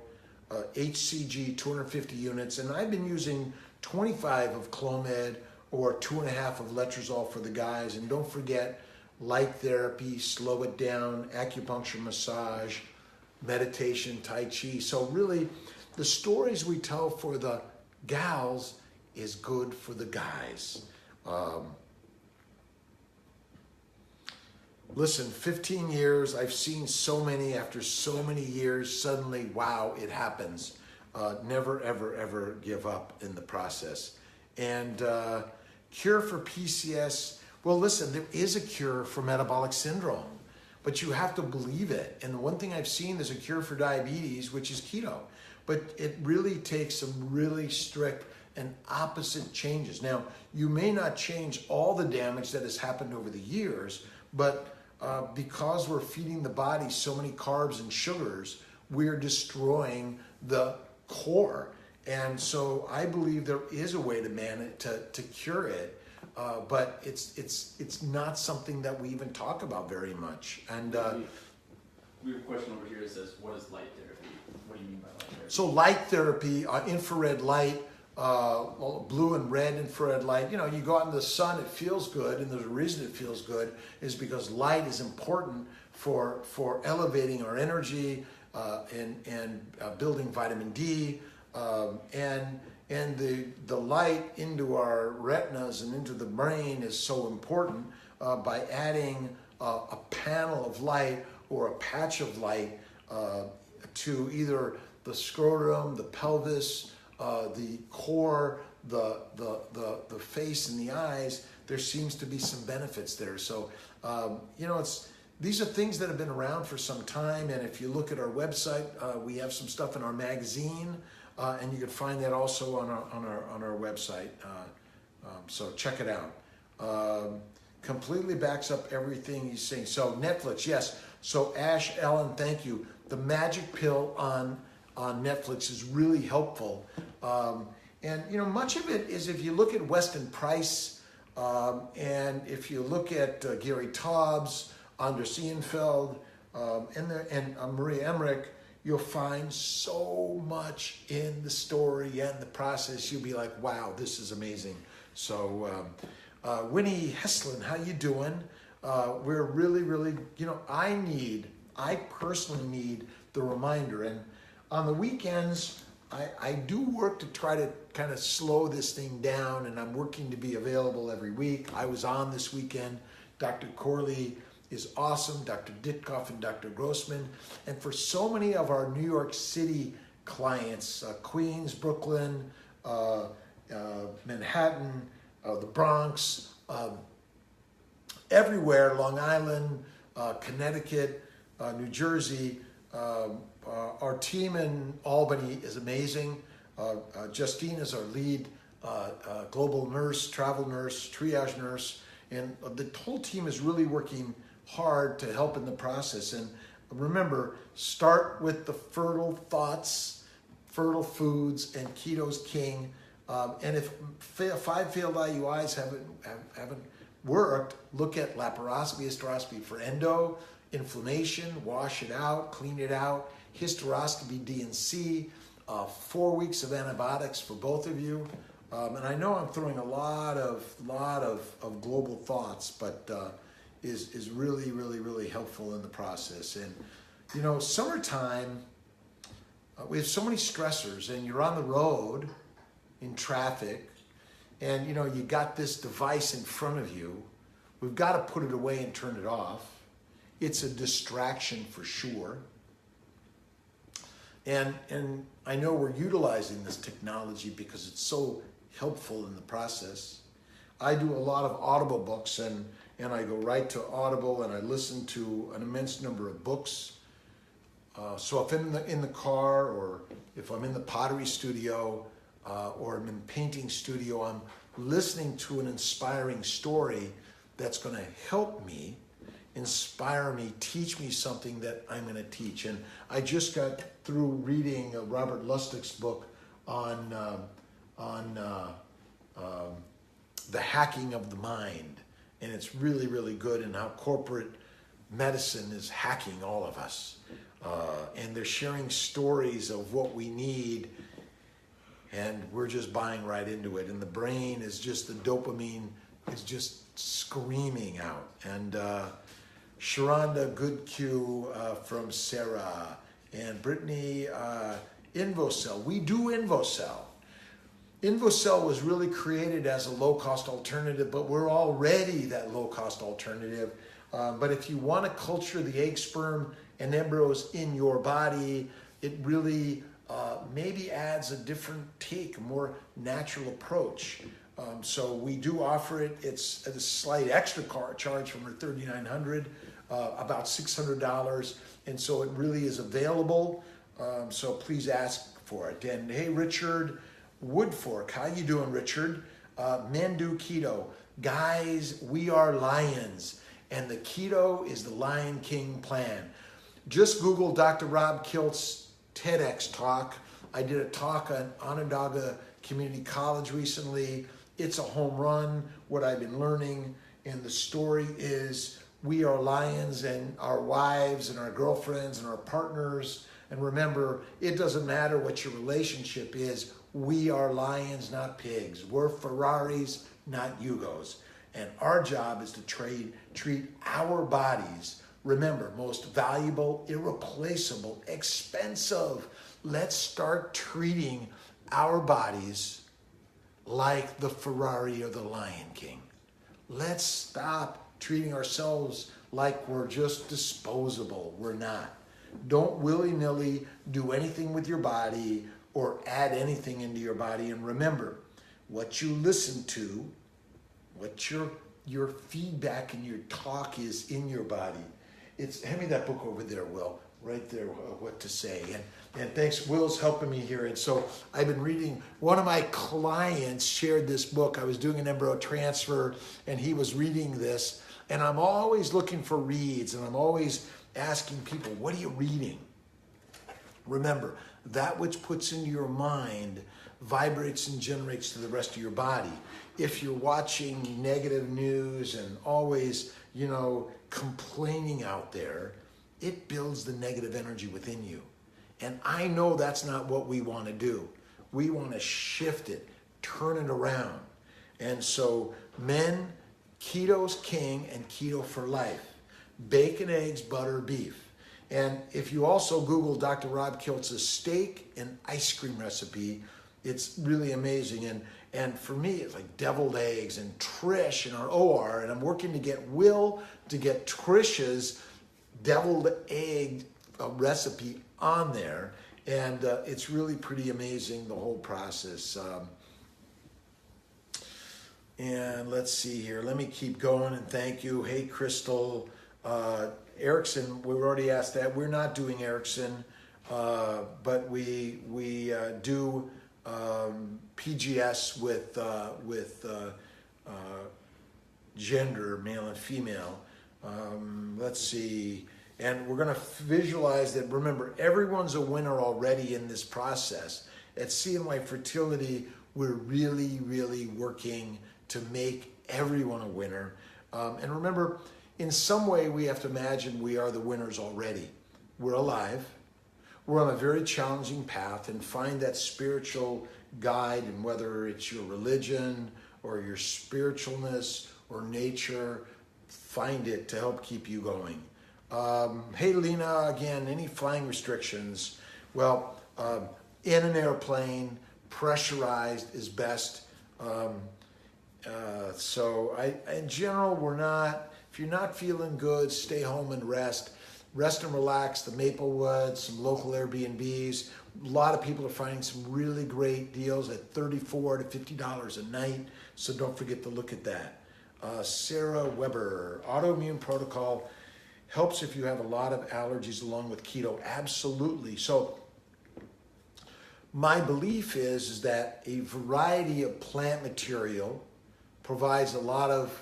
HCG 250 units, and I've been using 25 of Clomid or 2.5 of letrozole for the guys. And don't forget light therapy, slow it down, acupuncture, massage, meditation, Tai Chi. So really, the stories we tell for the gals is good for the guys. Listen, 15 years, I've seen so many after so many years, suddenly, wow, it happens. Never, ever, ever give up in the process. And cure for PCS, well, listen, there is a cure for metabolic syndrome, but you have to believe it. And the one thing I've seen is a cure for diabetes, which is keto. But it really takes some really strict and opposite changes. Now, you may not change all the damage that has happened over the years, but because we're feeding the body so many carbs and sugars, we're destroying the core. And so I believe there is a way to manage to cure it, but it's not something that we even talk about very much. And
we have a question over here that says, what is light therapy? What do you mean by light therapy?
So light therapy, infrared light, blue and red infrared light. You go out in the sun, it feels good, and there's a reason it feels good is because light is important for elevating our energy and building vitamin D, and the light into our retinas and into the brain is so important by adding a panel of light or a patch of light to either the scrotum, the pelvis, the core, the face and the eyes. There seems to be some benefits there. So, these are things that have been around for some time. And if you look at our website, we have some stuff in our magazine, and you can find that also on our website. So check it out. Completely backs up everything he's saying. So Netflix, yes. So Ash Ellen, thank you. The magic pill on Netflix is really helpful. And much of it is if you look at Weston Price, and if you look at Gary Taubes, Anders Ehrenfeld, and Maria Emmerich, you'll find so much in the story and the process. You'll be like, wow, this is amazing. So Winnie Heslin, how you doing? We're really, really, I personally need the reminder. And on the weekends, I do work to try to kind of slow this thing down, and I'm working to be available every week. I was on this weekend. Dr. Corley is awesome, Dr. Ditkoff and Dr. Grossman. And for so many of our New York City clients, Queens, Brooklyn, Manhattan, the Bronx, everywhere, Long Island, Connecticut, New Jersey, our team in Albany is amazing. Justine is our lead global nurse, travel nurse, triage nurse, and the whole team is really working hard to help in the process. And remember, start with the fertile thoughts, fertile foods, and keto's king. And if 5 failed IUIs haven't worked, look at laparoscopy, hysteroscopy for endo, inflammation, wash it out, clean it out, hysteroscopy, D&C, 4 weeks of antibiotics for both of you. And I know I'm throwing a lot of global thoughts, but is really, really, really helpful in the process. And, you know, summertime, we have so many stressors, and you're on the road in traffic, and, you know, you got this device in front of you. We've got to put it away and turn it off. It's a distraction for sure. And I know we're utilizing this technology because it's so helpful in the process. I do a lot of Audible books, and I go right to Audible, and I listen to an immense number of books. So if I'm in the car, or if I'm in the pottery studio, or I'm in painting studio, I'm listening to an inspiring story that's going to help me, inspire me, teach me something that I'm going to teach. And I just got through reading Robert Lustig's book on the hacking of the mind. And it's really, really good, and how corporate medicine is hacking all of us. And they're sharing stories of what we need, and we're just buying right into it. And the brain is just, the dopamine is just screaming out. And Sharonda Goodcue from Sarah, and Brittany Invocell. We do Invocell. Invocell was really created as a low-cost alternative, but we're already that low-cost alternative. But if you want to culture the egg, sperm, and embryos in your body, it really maybe adds a different take, a more natural approach. So we do offer it. It's at a slight extra charge from our $3,900, about $600, and so it really is available. So please ask for it. And hey, Richard Woodfork, how you doing, Richard? Men do keto. Guys, we are lions, and the keto is the Lion King plan. Just Google Dr. Rob Kiltz TEDx talk. I did a talk on Onondaga Community College recently. It's a home run, what I've been learning, and the story is we are lions, and our wives and our girlfriends and our partners. And remember, it doesn't matter what your relationship is. We are lions, not pigs. We're Ferraris, not Yugos. And our job is to treat our bodies, remember, most valuable, irreplaceable, expensive. Let's start treating our bodies like the Ferrari or the Lion King. Let's stop treating ourselves like we're just disposable. We're not. Don't willy-nilly do anything with your body or add anything into your body. And remember, what you listen to, what your feedback and your talk is in your body. Hand me that book over there, Will, right there, What to Say. And thanks, Will's helping me here. And so I've been reading, one of my clients shared this book. I was doing an embryo transfer, and he was reading this. And I'm always looking for reads, and I'm always asking people, what are you reading? Remember, that which puts into your mind vibrates and generates to the rest of your body. If you're watching negative news and always, complaining out there, it builds the negative energy within you. And I know that's not what we want to do. We want to shift it, turn it around. And so men, keto's king and keto for life. Bacon, eggs, butter, beef. And if you also Google Dr. Rob Kiltz's steak and ice cream recipe, it's really amazing. And for me, it's like deviled eggs, and Trish in our OR, and I'm working to get Will to get Trish's deviled egg recipe on there. And it's really pretty amazing, the whole process. And let's see here. Let me keep going, and thank you. Hey, Crystal. Erickson, we already asked that. We're not doing Erickson, but we do PGS with gender, male and female. Let's see. And we're going to visualize that. Remember, everyone's a winner already in this process. At CNY Fertility, we're really, really working to make everyone a winner. And remember, in some way, we have to imagine we are the winners already. We're alive. We're on a very challenging path, and find that spiritual guide, and whether it's your religion or your spiritualness or nature, find it to help keep you going. Hey, Lena, again, any flying restrictions? Well, in an airplane, pressurized is best. So in general, if you're not feeling good, stay home and rest. Rest and relax. The Maplewood, some local Airbnbs. A lot of people are finding some really great deals at $34 to $50 a night. So don't forget to look at that. Sarah Weber, autoimmune protocol helps if you have a lot of allergies along with keto. Absolutely. So my belief is that a variety of plant material provides a lot of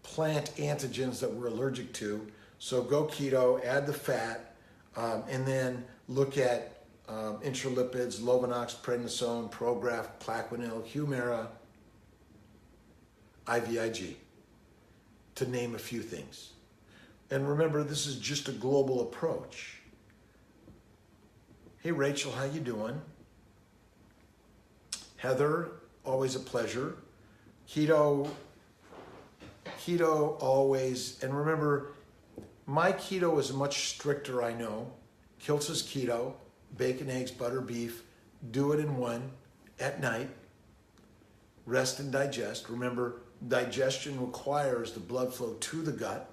plant antigens that we're allergic to. So go keto, add the fat, and then look at intralipids, Lovenox, prednisone, Prograf, Plaquenil, Humira, IVIG, to name a few things. And remember, this is just a global approach. Hey, Rachel, how you doing? Heather, always a pleasure. Keto always, and remember, my keto is much stricter, I know. Kiltz is keto, bacon, eggs, butter, beef. Do it in one at night. Rest and digest. Remember, digestion requires the blood flow to the gut.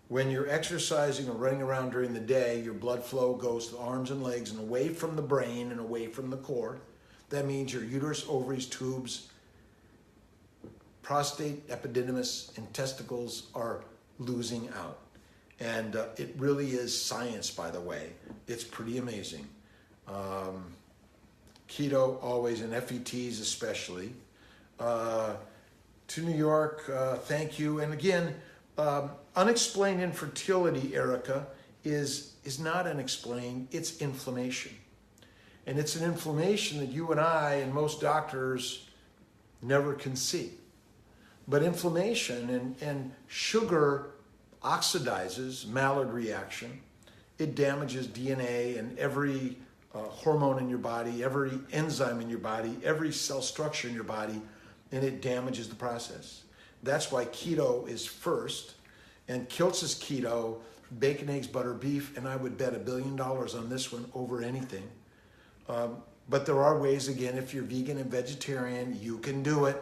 When you're exercising or running around during the day, your blood flow goes to the arms and legs and away from the brain and away from the core. That means your uterus, ovaries, tubes, prostate, epididymis, and testicles are losing out. And it really is science, by the way. It's pretty amazing. Keto always, and FETs especially. To New York, thank you. And again, unexplained infertility, Erica, is not unexplained, it's inflammation. And it's an inflammation that you and I and most doctors never can see. But inflammation and sugar oxidizes, Maillard reaction. It damages DNA and every hormone in your body, every enzyme in your body, every cell structure in your body, and it damages the process. That's why keto is first, and Kiltz is keto, bacon, eggs, butter, beef, and I would bet $1 billion on this one over anything. But there are ways, again, if you're vegan and vegetarian, you can do it.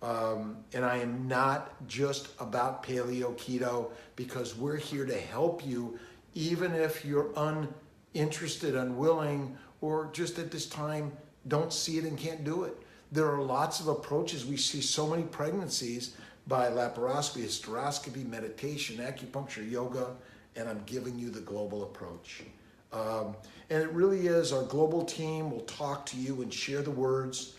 And I am not just about paleo keto, because we're here to help you, even if you're uninterested, unwilling, or just at this time don't see it and can't do it. There are lots of approaches. We see so many pregnancies by laparoscopy, hysteroscopy, meditation, acupuncture, yoga, and I'm giving you the global approach. And it really is, our global team will talk to you and share the words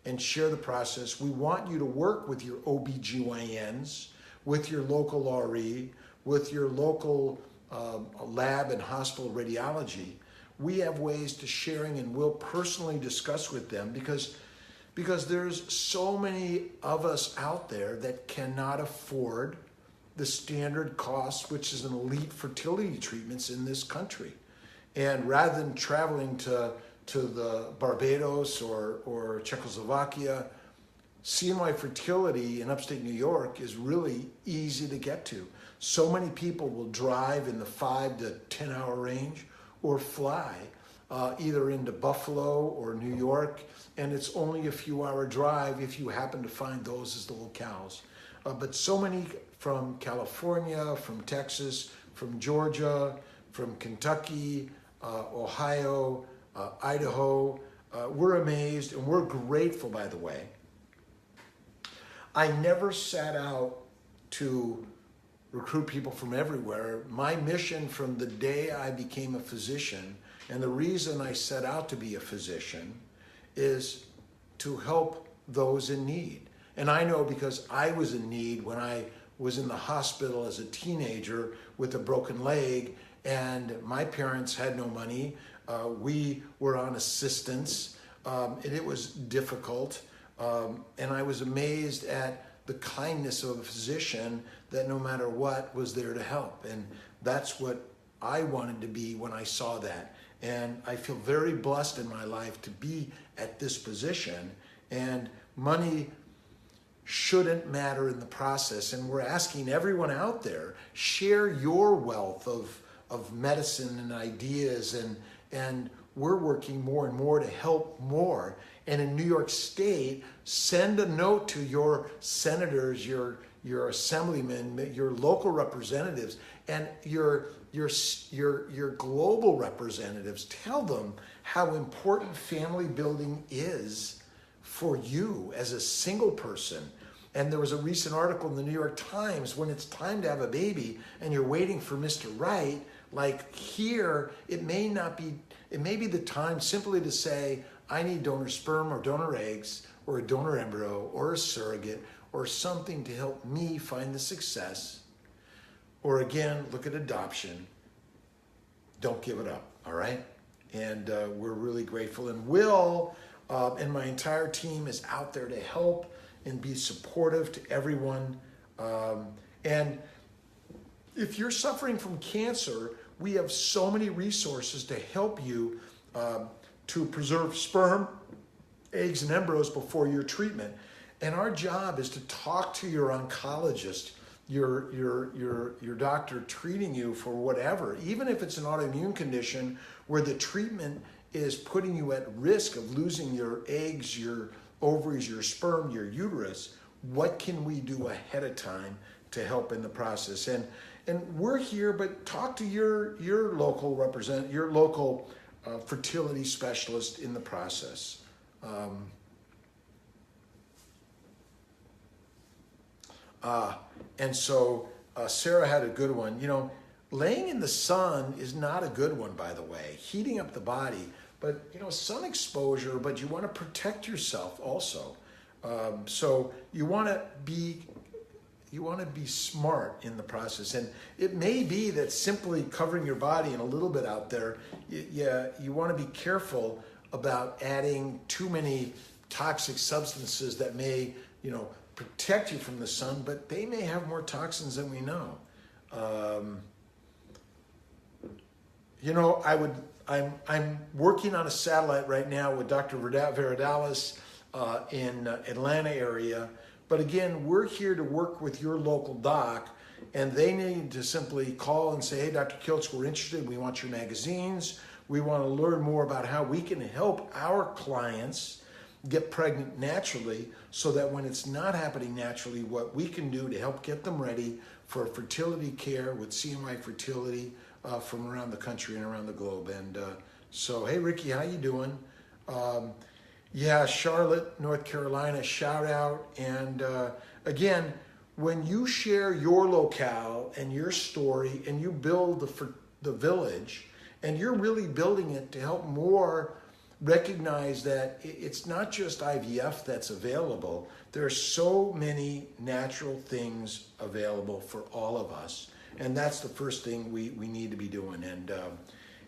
and share the process. We want you to work with your OBGYNs, with your local RE, with your local lab and hospital radiology. We have ways to sharing, and we'll personally discuss with them because there's so many of us out there that cannot afford the standard cost, which is an elite fertility treatments in this country. And rather than traveling to the Barbados or Czechoslovakia, CNY fertility in upstate New York is really easy to get to. So many people will drive in the 5 to 10 hour range or fly either into Buffalo or New York, and it's only a few hour drive if you happen to find those as the locales. But so many from California, from Texas, from Georgia, from Kentucky, Ohio, Idaho. We're amazed and we're grateful, by the way. I never set out to recruit people from everywhere. My mission from the day I became a physician, and the reason I set out to be a physician, is to help those in need. And I know because I was in need when I was in the hospital as a teenager with a broken leg, and my parents had no money. We were on assistance, and it was difficult. And I was amazed at the kindness of a physician that no matter what was there to help. And that's what I wanted to be when I saw that. And I feel very blessed in my life to be at this position. And money shouldn't matter in the process. And we're asking everyone out there, share your wealth of medicine and ideas. And we're working more and more to help more. And in New York State, send a note to your senators, your assemblymen, your local representatives, and your global representatives. Tell them how important family building is for you as a single person. And there was a recent article in the New York Times, when it's time to have a baby and you're waiting for Mr. Right, like here, it may be the time simply to say, I need donor sperm or donor eggs or a donor embryo or a surrogate or something to help me find the success. Or again, look at adoption. Don't give it up, all right? And we're really grateful. And Will and my entire team is out there to help and be supportive to everyone. And if you're suffering from cancer, we have so many resources to help you to preserve sperm, eggs, and embryos before your treatment. And our job is to talk to your oncologist, your doctor treating you for whatever, even if it's an autoimmune condition where the treatment is putting you at risk of losing your eggs, your ovaries, your sperm, your uterus. What can we do ahead of time to help in the process? And we're here, but talk to your local fertility specialist in the process. And so Sarah had a good one. You know, laying in the sun is not a good one, by the way. Heating up the body, but you know, sun exposure. But you want to protect yourself also. So you want to be smart in the process. And it may be that simply covering your body and a little bit out there, you want to be careful about adding too many toxic substances that may, protect you from the sun, but they may have more toxins than we know. I'm working on a satellite right now with Dr. Veradalis in Atlanta area. But again, we're here to work with your local doc, and they need to simply call and say, hey, Dr. Kiltz, we're interested. We want your magazines. We want to learn more about how we can help our clients get pregnant naturally, so that when it's not happening naturally, what we can do to help get them ready for fertility care with CMI Fertility from around the country and around the globe. And so, hey, Ricky, how you doing? Yeah, Charlotte, North Carolina, shout out. And again, when you share your locale and your story and you build the village, and you're really building it to help more recognize that it's not just IVF that's available. There are so many natural things available for all of us. And that's the first thing we need to be doing.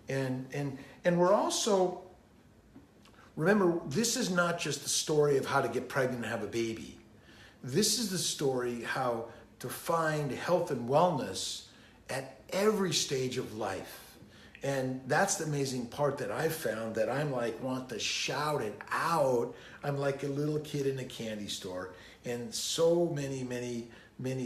And we're also, remember, this is not just the story of how to get pregnant and have a baby. This is the story how to find health and wellness at every stage of life. And that's the amazing part that I've found, that I'm like, want to shout it out. I'm like a little kid in a candy store. And so many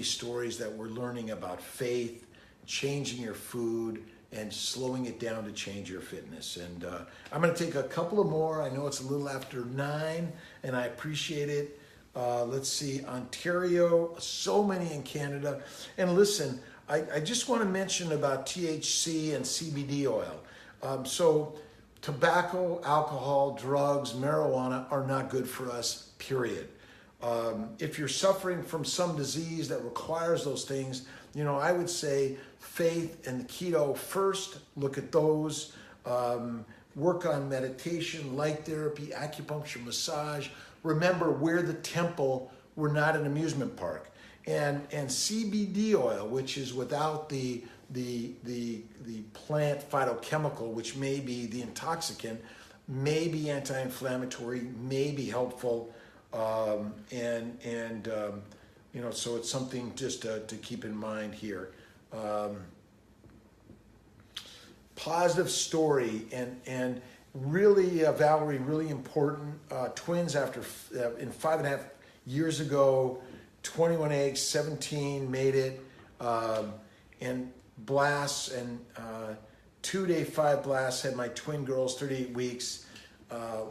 stories that we're learning about faith, changing your food, and slowing it down to change your fitness. And I'm going to take a couple of more. I know it's a little after 9, and I appreciate it. Let's see, Ontario, so many in Canada. And listen, I just want to mention about THC and CBD oil. So tobacco, alcohol, drugs, marijuana are not good for us, period. If you're suffering from some disease that requires those things, I would say faith and keto first. Look at those. Work on meditation, light therapy, acupuncture, massage. Remember, we're the temple. We're not an amusement park. And CBD oil, which is without the plant phytochemical, which may be the intoxicant, may be anti-inflammatory, may be helpful. So it's something just to keep in mind here. Positive story, and really, Valerie, really important. Twins in 5.5 years ago, 21 eggs, 17 made it, and blasts, and 2-day 5 blasts, had my twin girls, 38 weeks,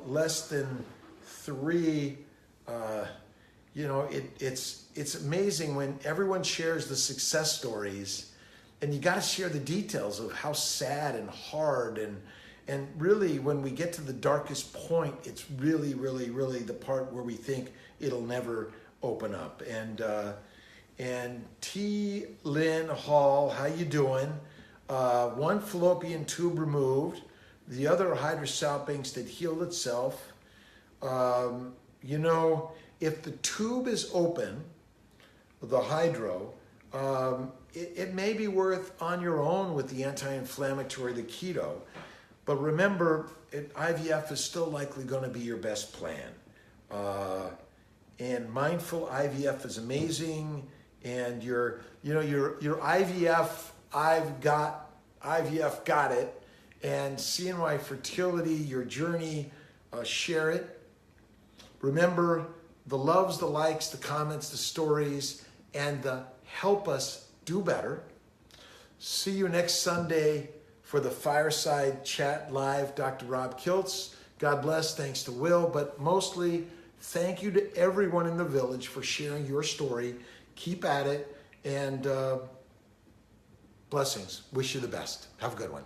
less than 3. It's amazing when everyone shares the success stories, and you got to share the details of how sad and hard, and really when we get to the darkest point, it's really the part where we think it'll never open up. And T. Lynn Hall, how you doing? One fallopian tube removed, the other hydrosalpinx that healed itself. If the tube is open, the hydro, it may be worth on your own with the anti-inflammatory, the keto. But remember, IVF is still likely going to be your best plan. And mindful IVF is amazing. And your IVF, IVF got it. And CNY Fertility, your journey, share it. Remember, the loves, the likes, the comments, the stories, and the help us do better. See you next Sunday for the Fireside Chat Live. Dr. Rob Kiltz. God bless. Thanks to Will. But mostly, thank you to everyone in the village for sharing your story. Keep at it. And blessings. Wish you the best. Have a good one.